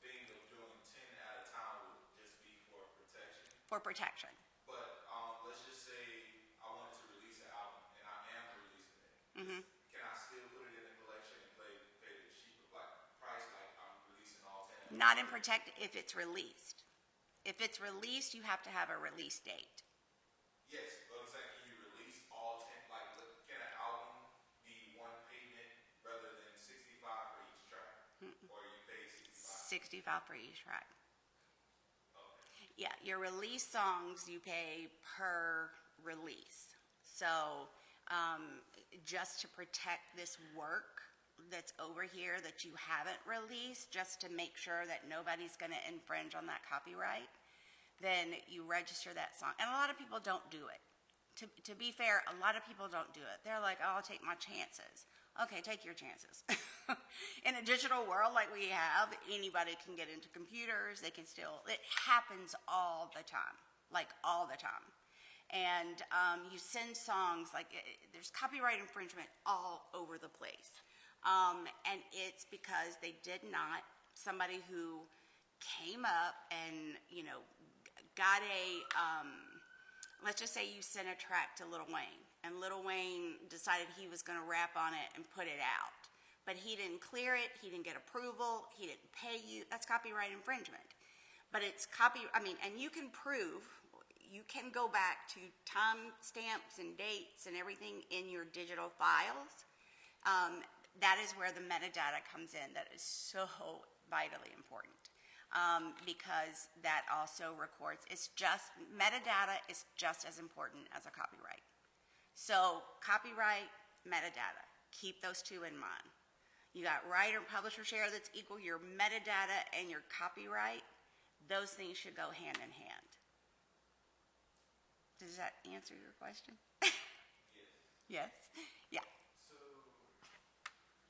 thing of doing 10 at a time would just be for protection. For protection. But let's just say I wanted to release an album and I am releasing it. Mm-hmm. Can I still put it in the collection and pay the cheaper price like I'm releasing all 10? Not in protect if it's released. If it's released, you have to have a release date. Yes, but I'm saying, can you release all 10? Like, can an album be one payment rather than 65 for each track? Or you pay 65? 65 for each track. Okay. Yeah, your release songs you pay per release. So just to protect this work that's over here that you haven't released, just to make sure that nobody's going to infringe on that copyright, then you register that song. And a lot of people don't do it. To be fair, a lot of people don't do it. They're like, oh, I'll take my chances. Okay, take your chances. In a digital world like we have, anybody can get into computers. They can still, it happens all the time, like all the time. And you send songs, like there's copyright infringement all over the place. And it's because they did not, somebody who came up and, got let's just say you sent a track to Lil Wayne, and Lil Wayne decided he was going to rap on it and put it out. But he didn't clear it, he didn't get approval, he didn't pay you. That's copyright infringement. But it's and you can prove, you can go back to time stamps and dates and everything in your digital files. That is where the metadata comes in. That is so vitally important. Because that also records, metadata is just as important as a copyright. So copyright, metadata, keep those two in mind. You got writer, publisher share that's equal your metadata and your copyright. Those things should go hand in hand. Does that answer your question? Yes? Yeah. So,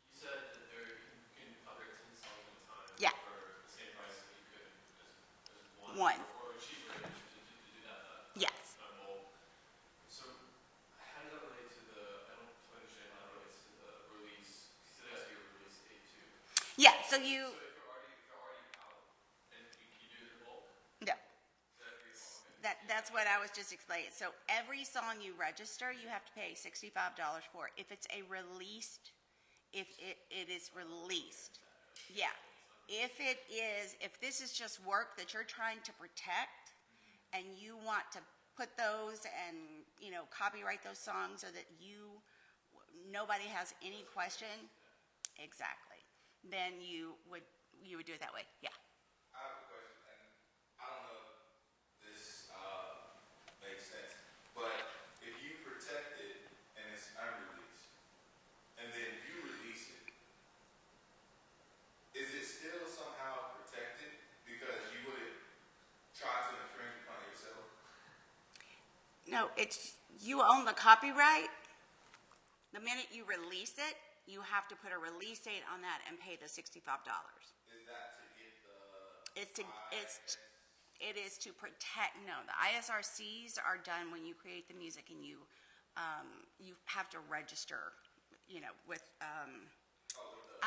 you said that you can cover 10 songs at a time Yeah. for the same price that you could as One. or cheaper to do that. Yes. Bulk. So, how does that relate to I don't understand how it relates to the release, because it has to be a release date too. Yeah, so So you, if you're already out, and you do it in bulk, no. so that'd be okay. That's what I was just explaining. So every song you register, you have to pay $65 for. If it's a released, if it is released, yeah. If this is just work that you're trying to protect, and you want to put those and copyright those songs so that nobody has any question, exactly. Then you would do it that way. Yeah. I have a question, and I don't know if this makes sense, but if you protect it and it's unreleased, and then you release it, is it still somehow protected because you wouldn't try to infringe upon yourself? No, you own the copyright. The minute you release it, you have to put a release date on that and pay the $65. Is that to get the It is to protect. No, the ISRCs are done when you create the music and you have to register. With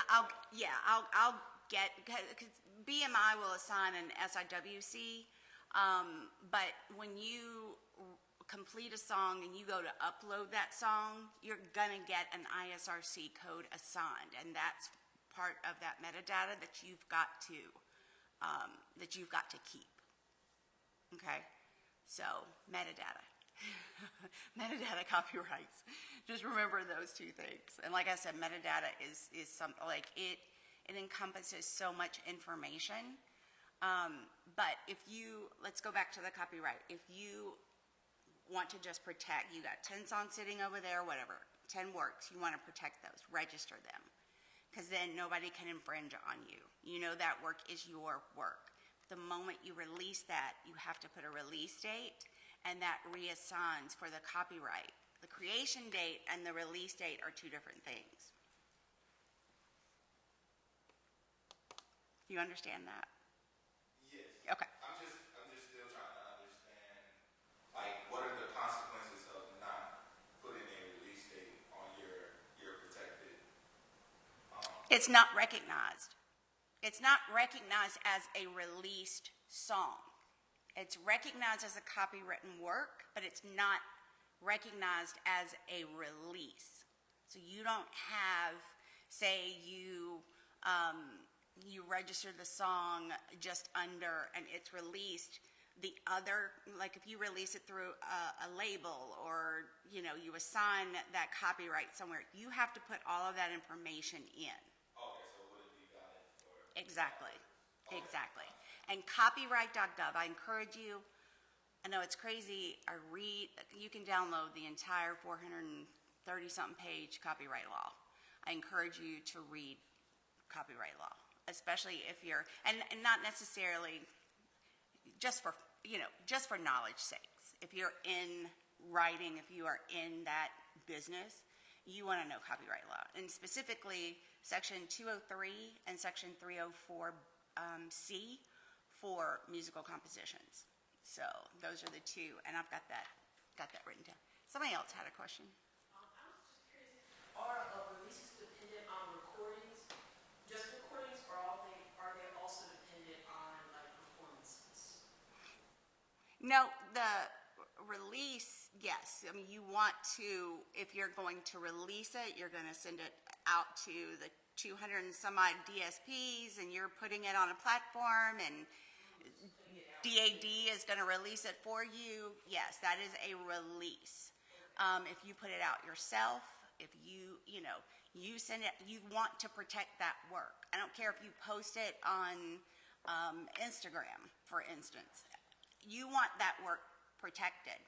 I'll get, because BMI will assign an SIWC, but when you complete a song and you go to upload that song, you're gonna get an ISRC code assigned, and that's part of that metadata that you've got to keep. Okay, so metadata. Metadata copyrights. Just remember those two things. And like I said, metadata is something like it encompasses so much information. But let's go back to the copyright. If you want to just protect, you got 10 songs sitting over there, whatever, 10 works, you want to protect those, register them. Because then nobody can infringe on you. You know that work is your work. The moment you release that, you have to put a release date, and that reassigns for the copyright. The creation date and the release date are two different things. You understand that? Yes. Okay. I'm just still trying to understand, like, what are the consequences of not putting a release date on your protected? It's not recognized. It's not recognized as a released song. It's recognized as a copywritten work, but it's not recognized as a release. So you don't have, say you register the song just under and it's released. The other, like if you release it through a label or you assign that copyright somewhere, you have to put all of that information in. Okay, so would it be valid for? Exactly. Exactly. And copyright.gov, I encourage you, I know it's crazy, you can download the entire 430-something page copyright law. I encourage you to read copyright law, especially if you're, and not necessarily just for knowledge sakes. If you're in writing, if you are in that business, you want to know copyright law. And specifically, Section 203 and Section 304C for musical compositions. So those are the two, and I've got that written down. Somebody else had a question. I was just curious, are releases dependent on recordings, just recordings, or are they also dependent on like performances? No, the release, yes. I mean, you want to, if you're going to release it, you're going to send it out to the 200 and some odd DSPs, and you're putting it on a platform, and DAD is going to release it for you. Yes, that is a release. If you put it out yourself, if you send it, you want to protect that work. I don't care if you post it on Instagram, for instance. You want that work protected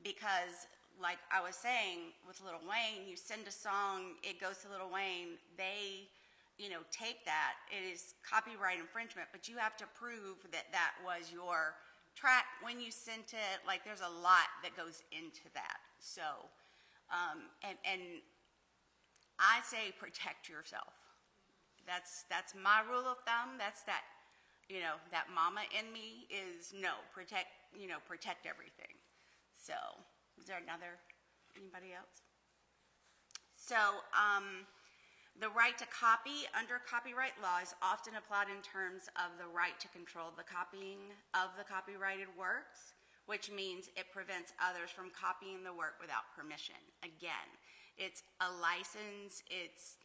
because, like I was saying with Lil Wayne, you send a song, it goes to Lil Wayne, they take that, it is copyright infringement, but you have to prove that that was your track when you sent it. Like, there's a lot that goes into that. So, and I say protect yourself. That's my rule of thumb. That's that, that mama in me is protect everything. So, is there anybody else? So, the right to copy under copyright law is often applied in terms of the right to control the copying of the copyrighted works, which means it prevents others from copying the work without permission. Again, it's a license. It's,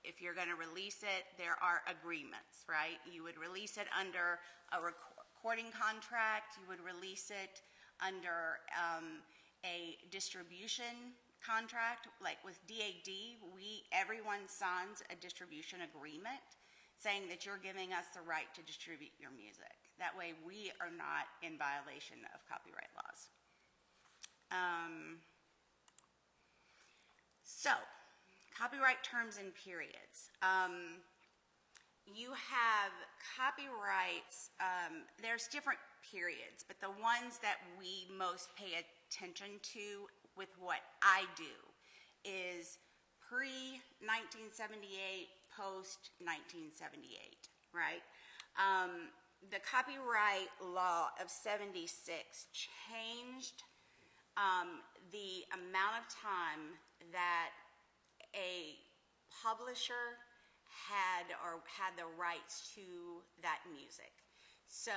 if you're going to release it, there are agreements, right? You would release it under a recording contract. You would release it under a distribution contract. Like with DAD, everyone signs a distribution agreement saying that you're giving us the right to distribute your music. That way we are not in violation of copyright laws. So, copyright terms and periods. You have copyrights, there's different periods, but the ones that we most pay attention to with what I do is pre-1978, post-1978, right? The copyright law of 76 changed the amount of time that a publisher had the rights to that music. So,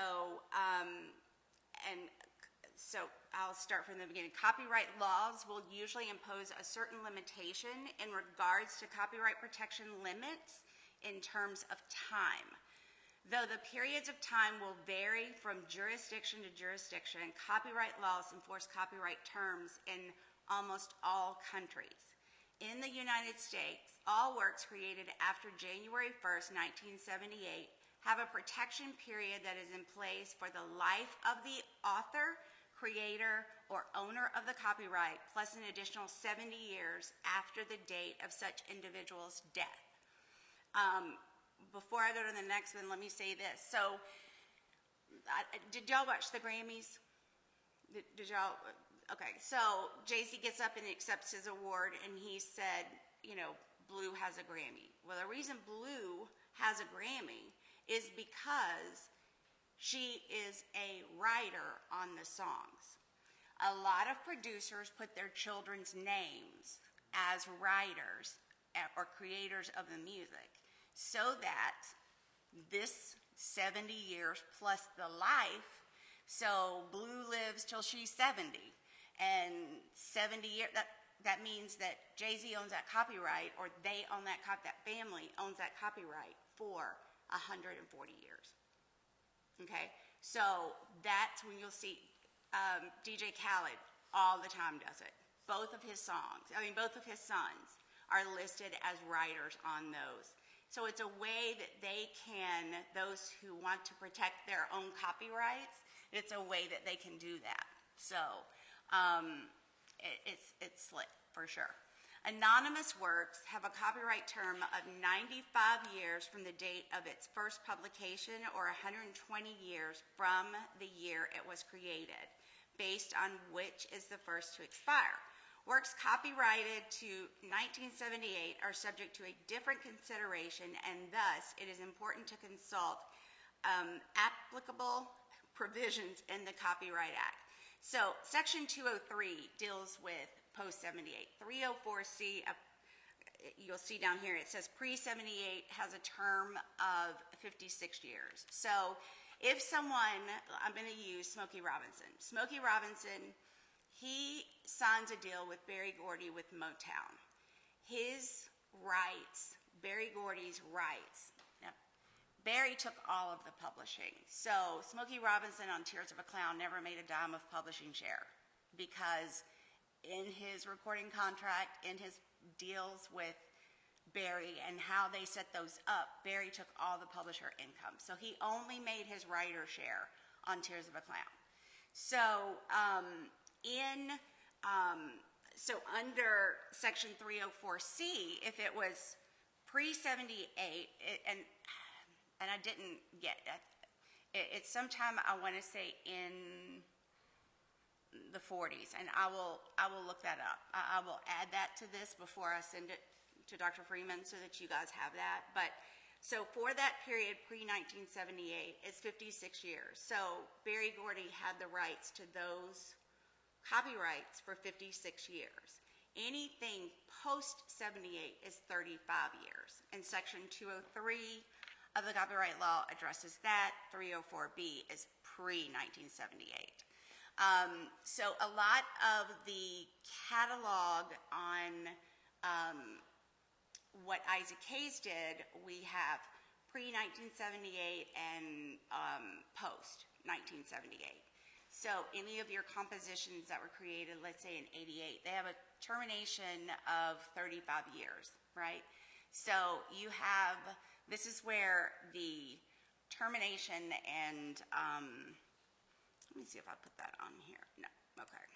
So I'll start from the beginning. Copyright laws will usually impose a certain limitation in regards to copyright protection limits in terms of time. Though the periods of time will vary from jurisdiction to jurisdiction, copyright laws enforce copyright terms in almost all countries. In the United States, all works created after January 1st, 1978 have a protection period that is in place for the life of the author, creator, or owner of the copyright, plus an additional 70 years after the date of such individual's death. Before I go to the next one, let me say this. So, did y'all watch the Grammys? Did y'all? Okay, so Jay-Z gets up and accepts his award, and he said, Blue has a Grammy. Well, the reason Blue has a Grammy is because she is a writer on the songs. A lot of producers put their children's names as writers or creators of the music so that this 70 years plus the life, so Blue lives till she's 70, and 70 years, that means that Jay-Z owns that copyright, or they own that family owns that copyright for 140 years. Okay, so that's when you'll see DJ Khaled all the time does it. Both of his sons are listed as writers on those. So it's a way that those who want to protect their own copyrights, it's a way that they can do that. So it's slick for sure. Anonymous works have a copyright term of 95 years from the date of its first publication or 120 years from the year it was created, based on which is the first to expire. Works copyrighted to 1978 are subject to a different consideration, and thus it is important to consult applicable provisions in the Copyright Act. So Section 203 deals with post-78. 304C, you'll see down here, it says pre-78 has a term of 56 years. So if someone, I'm going to use Smokey Robinson. Smokey Robinson, he signs a deal with Berry Gordy with Motown. His rights, Berry Gordy's rights, Barry took all of the publishing. So Smokey Robinson on Tears of a Clown never made a dime of publishing share because in his recording contract, in his deals with Barry and how they set those up, Barry took all the publisher income. So he only made his writer share on Tears of a Clown. So so under Section 304C, if it was pre-78, and I didn't get it, it's sometime I want to say in the 40s, and I will look that up. I will add that to this before I send it to Dr. Freeman so that you guys have that. But so for that period pre-1978, it's 56 years. So Berry Gordy had the rights to those copyrights for 56 years. Anything post-78 is 35 years. And Section 203 of the copyright law addresses that. 304B is pre-1978. So a lot of the catalog on what Isaac Hayes did, we have pre-1978 and post-1978. So any of your compositions that were created, let's say in 88, they have a termination of 35 years, right? So you have, this is where the termination and, let me see if I put that on here. No, okay.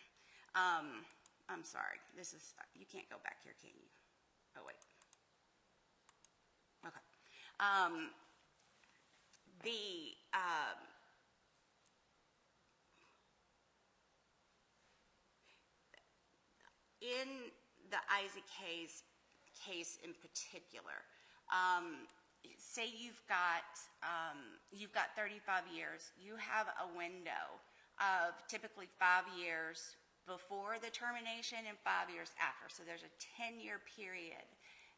I'm sorry, this is, you can't go back here, can you? Oh, wait. Okay. In the Isaac Hayes case in particular, say you've got 35 years, you have a window of typically 5 years before the termination and 5 years after. So there's a 10-year period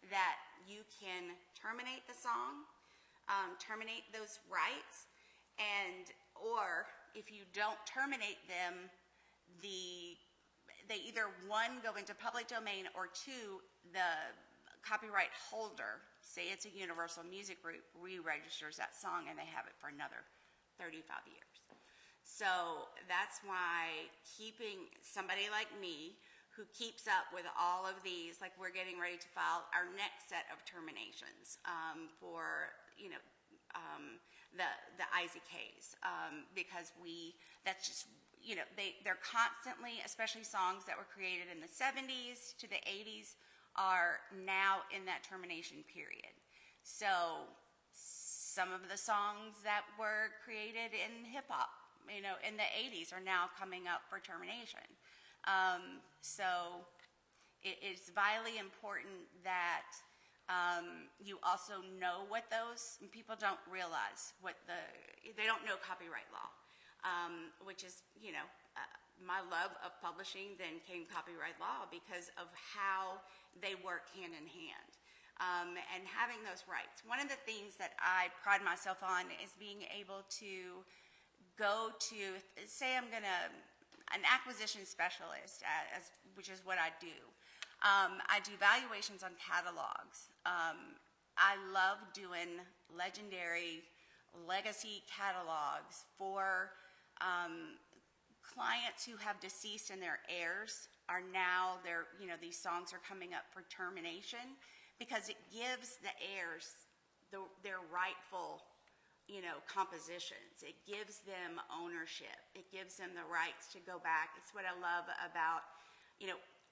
that you can terminate the song, terminate those rights, or if you don't terminate them, they either, one, go into public domain, or two, the copyright holder, say it's a Universal Music Group, re-registers that song and they have it for another 35 years. So that's why keeping somebody like me who keeps up with all of these, like we're getting ready to file our next set of terminations for, the Isaac Hayes, because that's just, they're constantly, especially songs that were created in the 70s to the 80s, are now in that termination period. So some of the songs that were created in hip-hop, in the 80s are now coming up for termination. So it's vitally important that you also know what those, people don't realize they don't know copyright law, which is, my love of publishing then came copyright law because of how they work hand in hand. And having those rights. One of the things that I pride myself on is being able to go to, say I'm an acquisition specialist, which is what I do. I do valuations on catalogs. I love doing legendary legacy catalogs for clients who have deceased and their heirs are now, these songs are coming up for termination, because it gives the heirs their rightful, compositions. It gives them ownership. It gives them the rights to go back. It's what I love about,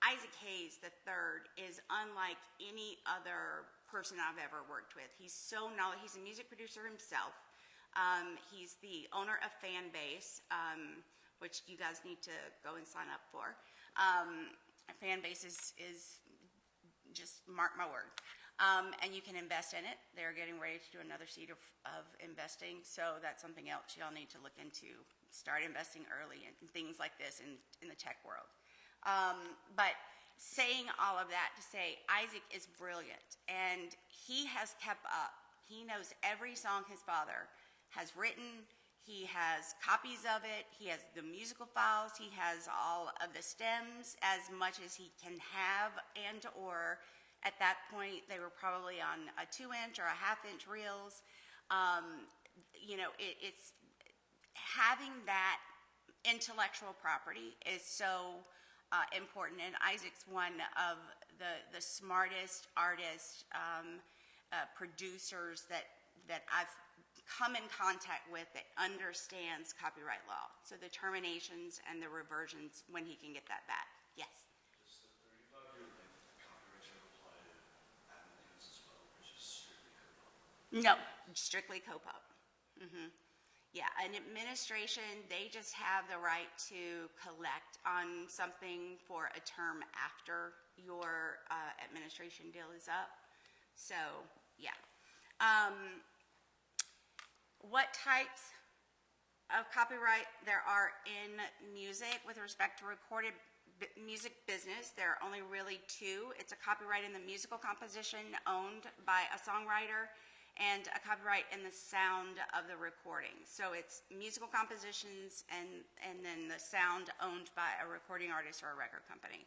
Isaac Hayes III is unlike any other person I've ever worked with. He's so knowledgeable. He's a music producer himself. He's the owner of Fanbase, which you guys need to go and sign up for. Fanbase is just mark my word. And you can invest in it. They're getting ready to do another seed of investing, so that's something else y'all need to look into. Start investing early in things like this in the tech world. But saying all of that to say Isaac is brilliant, and he has kept up. He knows every song his father has written. He has copies of it. He has the musical files. He has all of the stems, as much as he can have, or at that point they were probably on a 2-inch or a 1/2-inch reels. It's having that intellectual property is so important. And Isaac's one of the smartest artists, producers that I've come in contact with that understands copyright law. So the terminations and the reversions when he can get that back. Yes. Does the 35-year length of copyright ever apply to admin deals as well, or is it just strictly co-op? No, strictly co-op. Yeah, an administration, they just have the right to collect on something for a term after your administration deal is up. So, yeah. What types of copyright there are in music with respect to recorded music business? There are only really two. It's a copyright in the musical composition owned by a songwriter, and a copyright in the sound of the recording. So it's musical compositions and then the sound owned by a recording artist or a record company.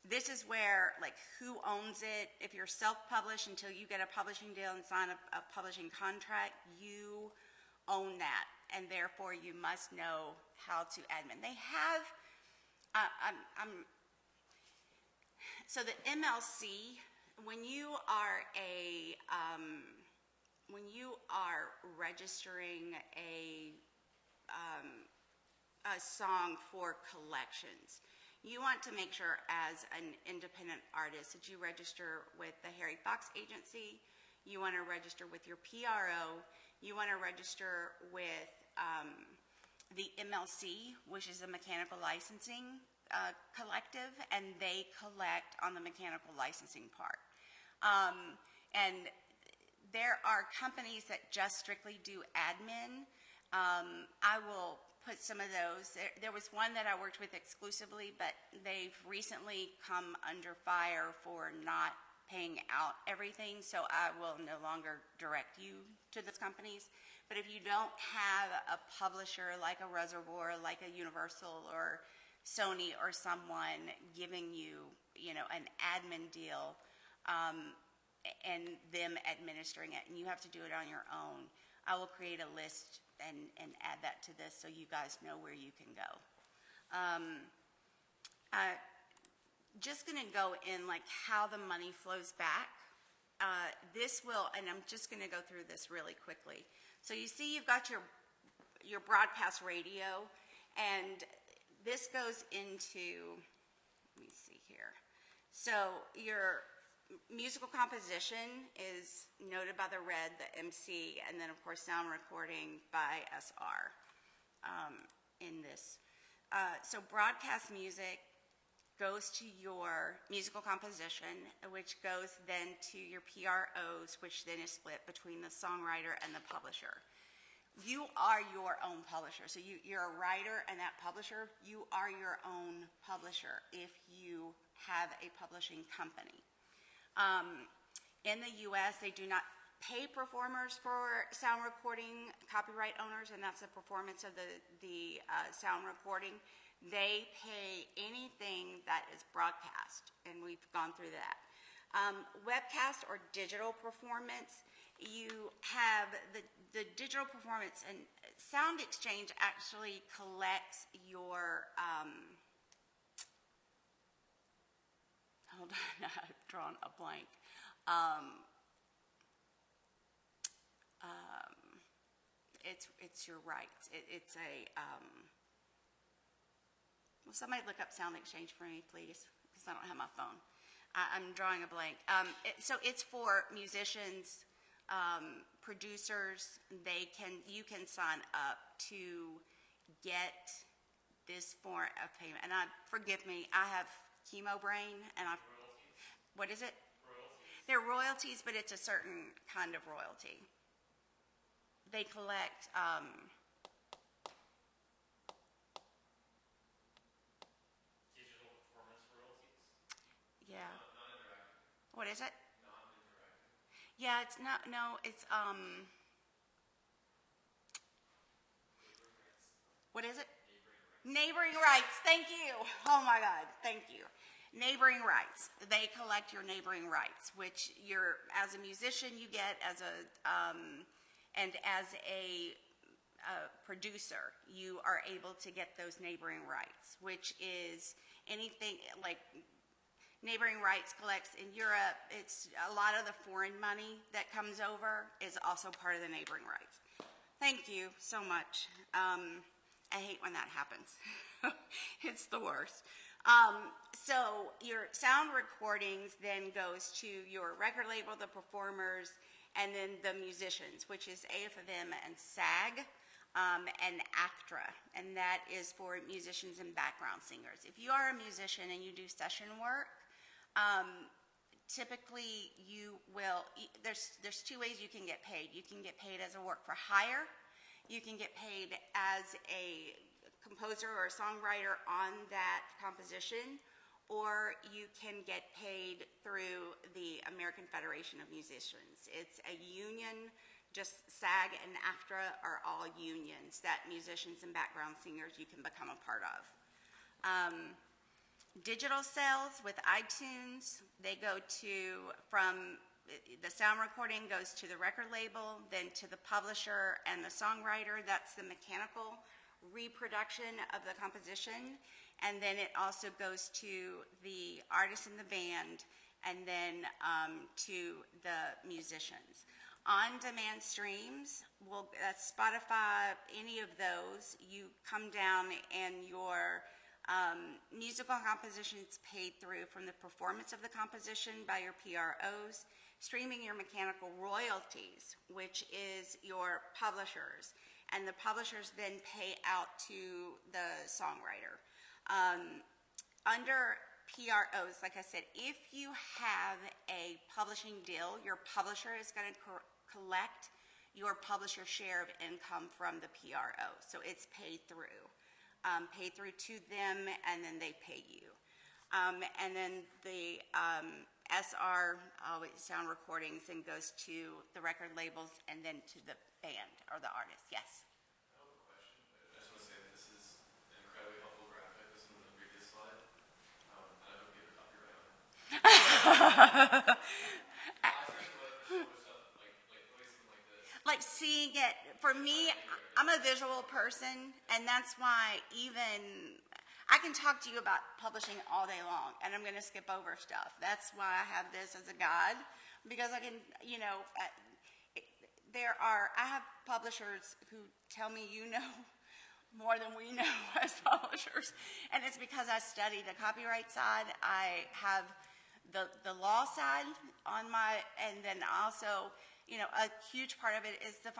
This is where, like, who owns it? If you're self-published until you get a publishing deal and sign a publishing contract, you own that, and therefore you must know how to admin. They have, so the MLC, when you are registering a song for collections, you want to make sure as an independent artist that you register with the Harry Fox Agency, you want to register with your PRO, you want to register with the MLC, which is a mechanical licensing collective, and they collect on the mechanical licensing part. And there are companies that just strictly do admin. I will put some of those. There was one that I worked with exclusively, but they've recently come under fire for not paying out everything, so I will no longer direct you to those companies. But if you don't have a publisher like a Reservoir, like a Universal or Sony or someone giving you, an admin deal, and them administering it, and you have to do it on your own, I will create a list and add that to this so you guys know where you can go. Just going to go in like how the money flows back. This will, and I'm just going to go through this really quickly. So you see you've got your broadcast radio, and this goes into, let me see here. So your musical composition is noted by the red, the MC, and then of course sound recording by SR in this. So broadcast music goes to your musical composition, which goes then to your PROs, which then is split between the songwriter and the publisher. You are your own publisher. So you're a writer and that publisher, you are your own publisher if you have a publishing company. In the U.S., they do not pay performers for sound recording copyright owners, and that's the performance of the sound recording. They pay anything that is broadcast, and we've gone through that. Webcast or digital performance, you have the digital performance, and Sound Exchange actually collects your, hold on, I've drawn a blank. It's your rights. It's a, will somebody look up Sound Exchange for me, please? Because I don't have my phone. I'm drawing a blank. So it's for musicians, producers. You can sign up to get this form of payment. And forgive me, I have chemo brain, and what is it? Royalties. They're royalties, but it's a certain kind of royalty. They collect, Digital performance royalties? yeah. Non-interactive. What is it? Non-interactive. Yeah, it's not, no, it's, what is it? Neighboring rights. Thank you. Oh my God, thank you. Neighboring rights. They collect your neighboring rights, which as a musician, you get and as a producer, you are able to get those neighboring rights, which is anything like neighboring rights collects in Europe. It's a lot of the foreign money that comes over is also part of the neighboring rights. Thank you so much. I hate when that happens. It's the worst. So your sound recordings then goes to your record label, the performers, and then the musicians, which is AFM and SAG, and ACTRA, and that is for musicians and background singers. If you are a musician and you do session work, typically you will, there's two ways you can get paid. You can get paid as a work for hire. You can get paid as a composer or a songwriter on that composition, or you can get paid through the American Federation of Musicians. It's a union. Just SAG and AFTRA are all unions that musicians and background singers you can become a part of. Digital sales with iTunes, they go from the sound recording goes to the record label, then to the publisher and the songwriter. That's the mechanical reproduction of the composition. And then it also goes to the artist in the band, and then to the musicians. On-demand streams, Spotify, any of those, you come down and your musical compositions paid through from the performance of the composition by your PROs, streaming your mechanical royalties, which is your publishers, and the publishers then pay out to the songwriter. Under PROs, like I said, if you have a publishing deal, your publisher is going to collect your publisher share of income from the PRO. So it's paid through to them, and then they pay you. And then the SR, sound recordings, then goes to the record labels and then to the band or the artist. Yes? I have a question. I just want to say that this is an incredibly helpful graphic. This one was the previous slide. I hope you have a copyright on it. I especially like the shoulder stuff, like placing like this. Like seeing it, for me, I'm a visual person, and that's why I can talk to you about publishing all day long, and I'm going to skip over stuff. That's why I have this as a guide, because I can, I have publishers who tell me more than we know as publishers, and it's because I study the copyright side. I have the law side on and then also, a huge part of it is the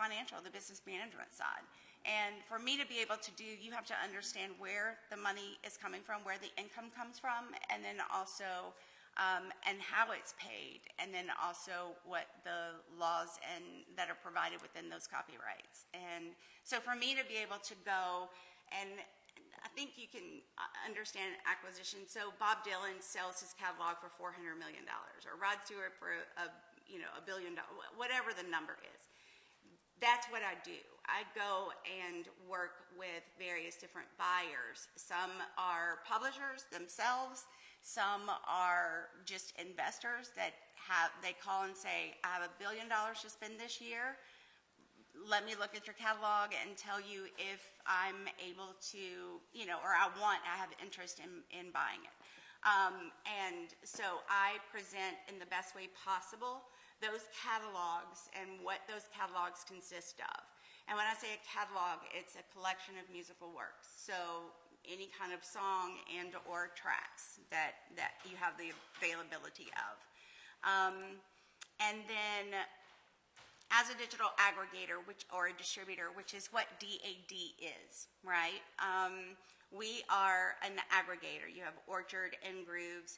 business management side. And for me to be able to you have to understand where the money is coming from, where the income comes from, and then also, and how it's paid, and then also what the laws that are provided within those copyrights. And so for me to be able to go, and I think you can understand acquisition. So Bob Dylan sells his catalog for $400 million, or Rod Stewart for $1 billion, whatever the number is. That's what I do. I go and work with various different buyers. Some are publishers themselves. Some are just investors that they call and say, I have $1 billion to spend this year. Let me look at your catalog and tell you if I'm able to, or I have interest in buying it. And so I present in the best way possible those catalogs and what those catalogs consist of. And when I say a catalog, it's a collection of musical works. So any kind of song and or tracks that you have the availability of. And then as a digital aggregator or a distributor, which is what DAD is, right? We are an aggregator. You have Orchard and Grooves.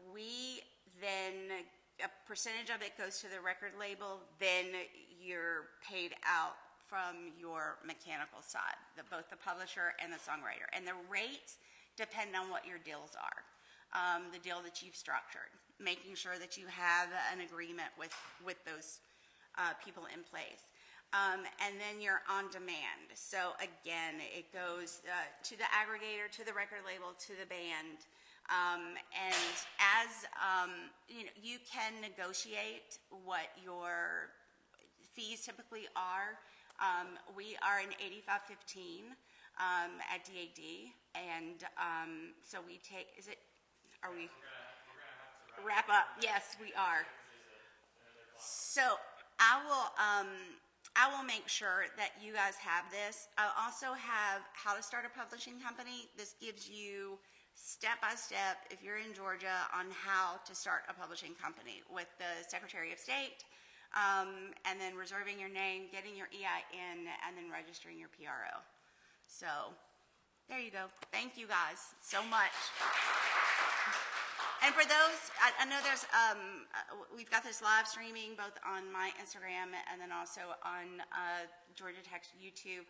We then, a percentage of it goes to the record label, then you're paid out from your mechanical side, both the publisher and the songwriter. And the rates depend on what your deals are, the deal that you've structured, making sure that you have an agreement with those people in place. And then you're on demand. So again, it goes to the aggregator, to the record label, to the band. And as, you can negotiate what your fees typically are. We are in 8515 at DAD, and so we take, are we? We're gonna have to Wrap up. Yes, we are. So I will make sure that you guys have this. I also have how to start a publishing company. This gives you step by step, if you're in Georgia, on how to start a publishing company with the Secretary of State, and then reserving your name, getting your EIN, and then registering your PRO. So there you go. Thank you guys so much. And for those, I know there's, we've got this live streaming both on my Instagram and then also on Georgia Tech's YouTube.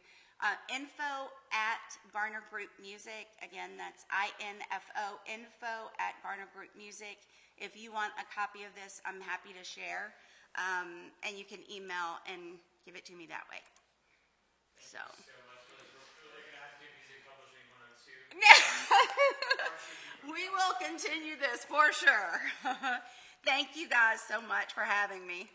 Info at Garner Group Music. Again, that's INFO, info at Garner Group Music. If you want a copy of this, I'm happy to share. And you can email and give it to me that way. So. so much. We're really gonna have to do Music Publishing 102. We will continue this for sure. Thank you guys so much for having me.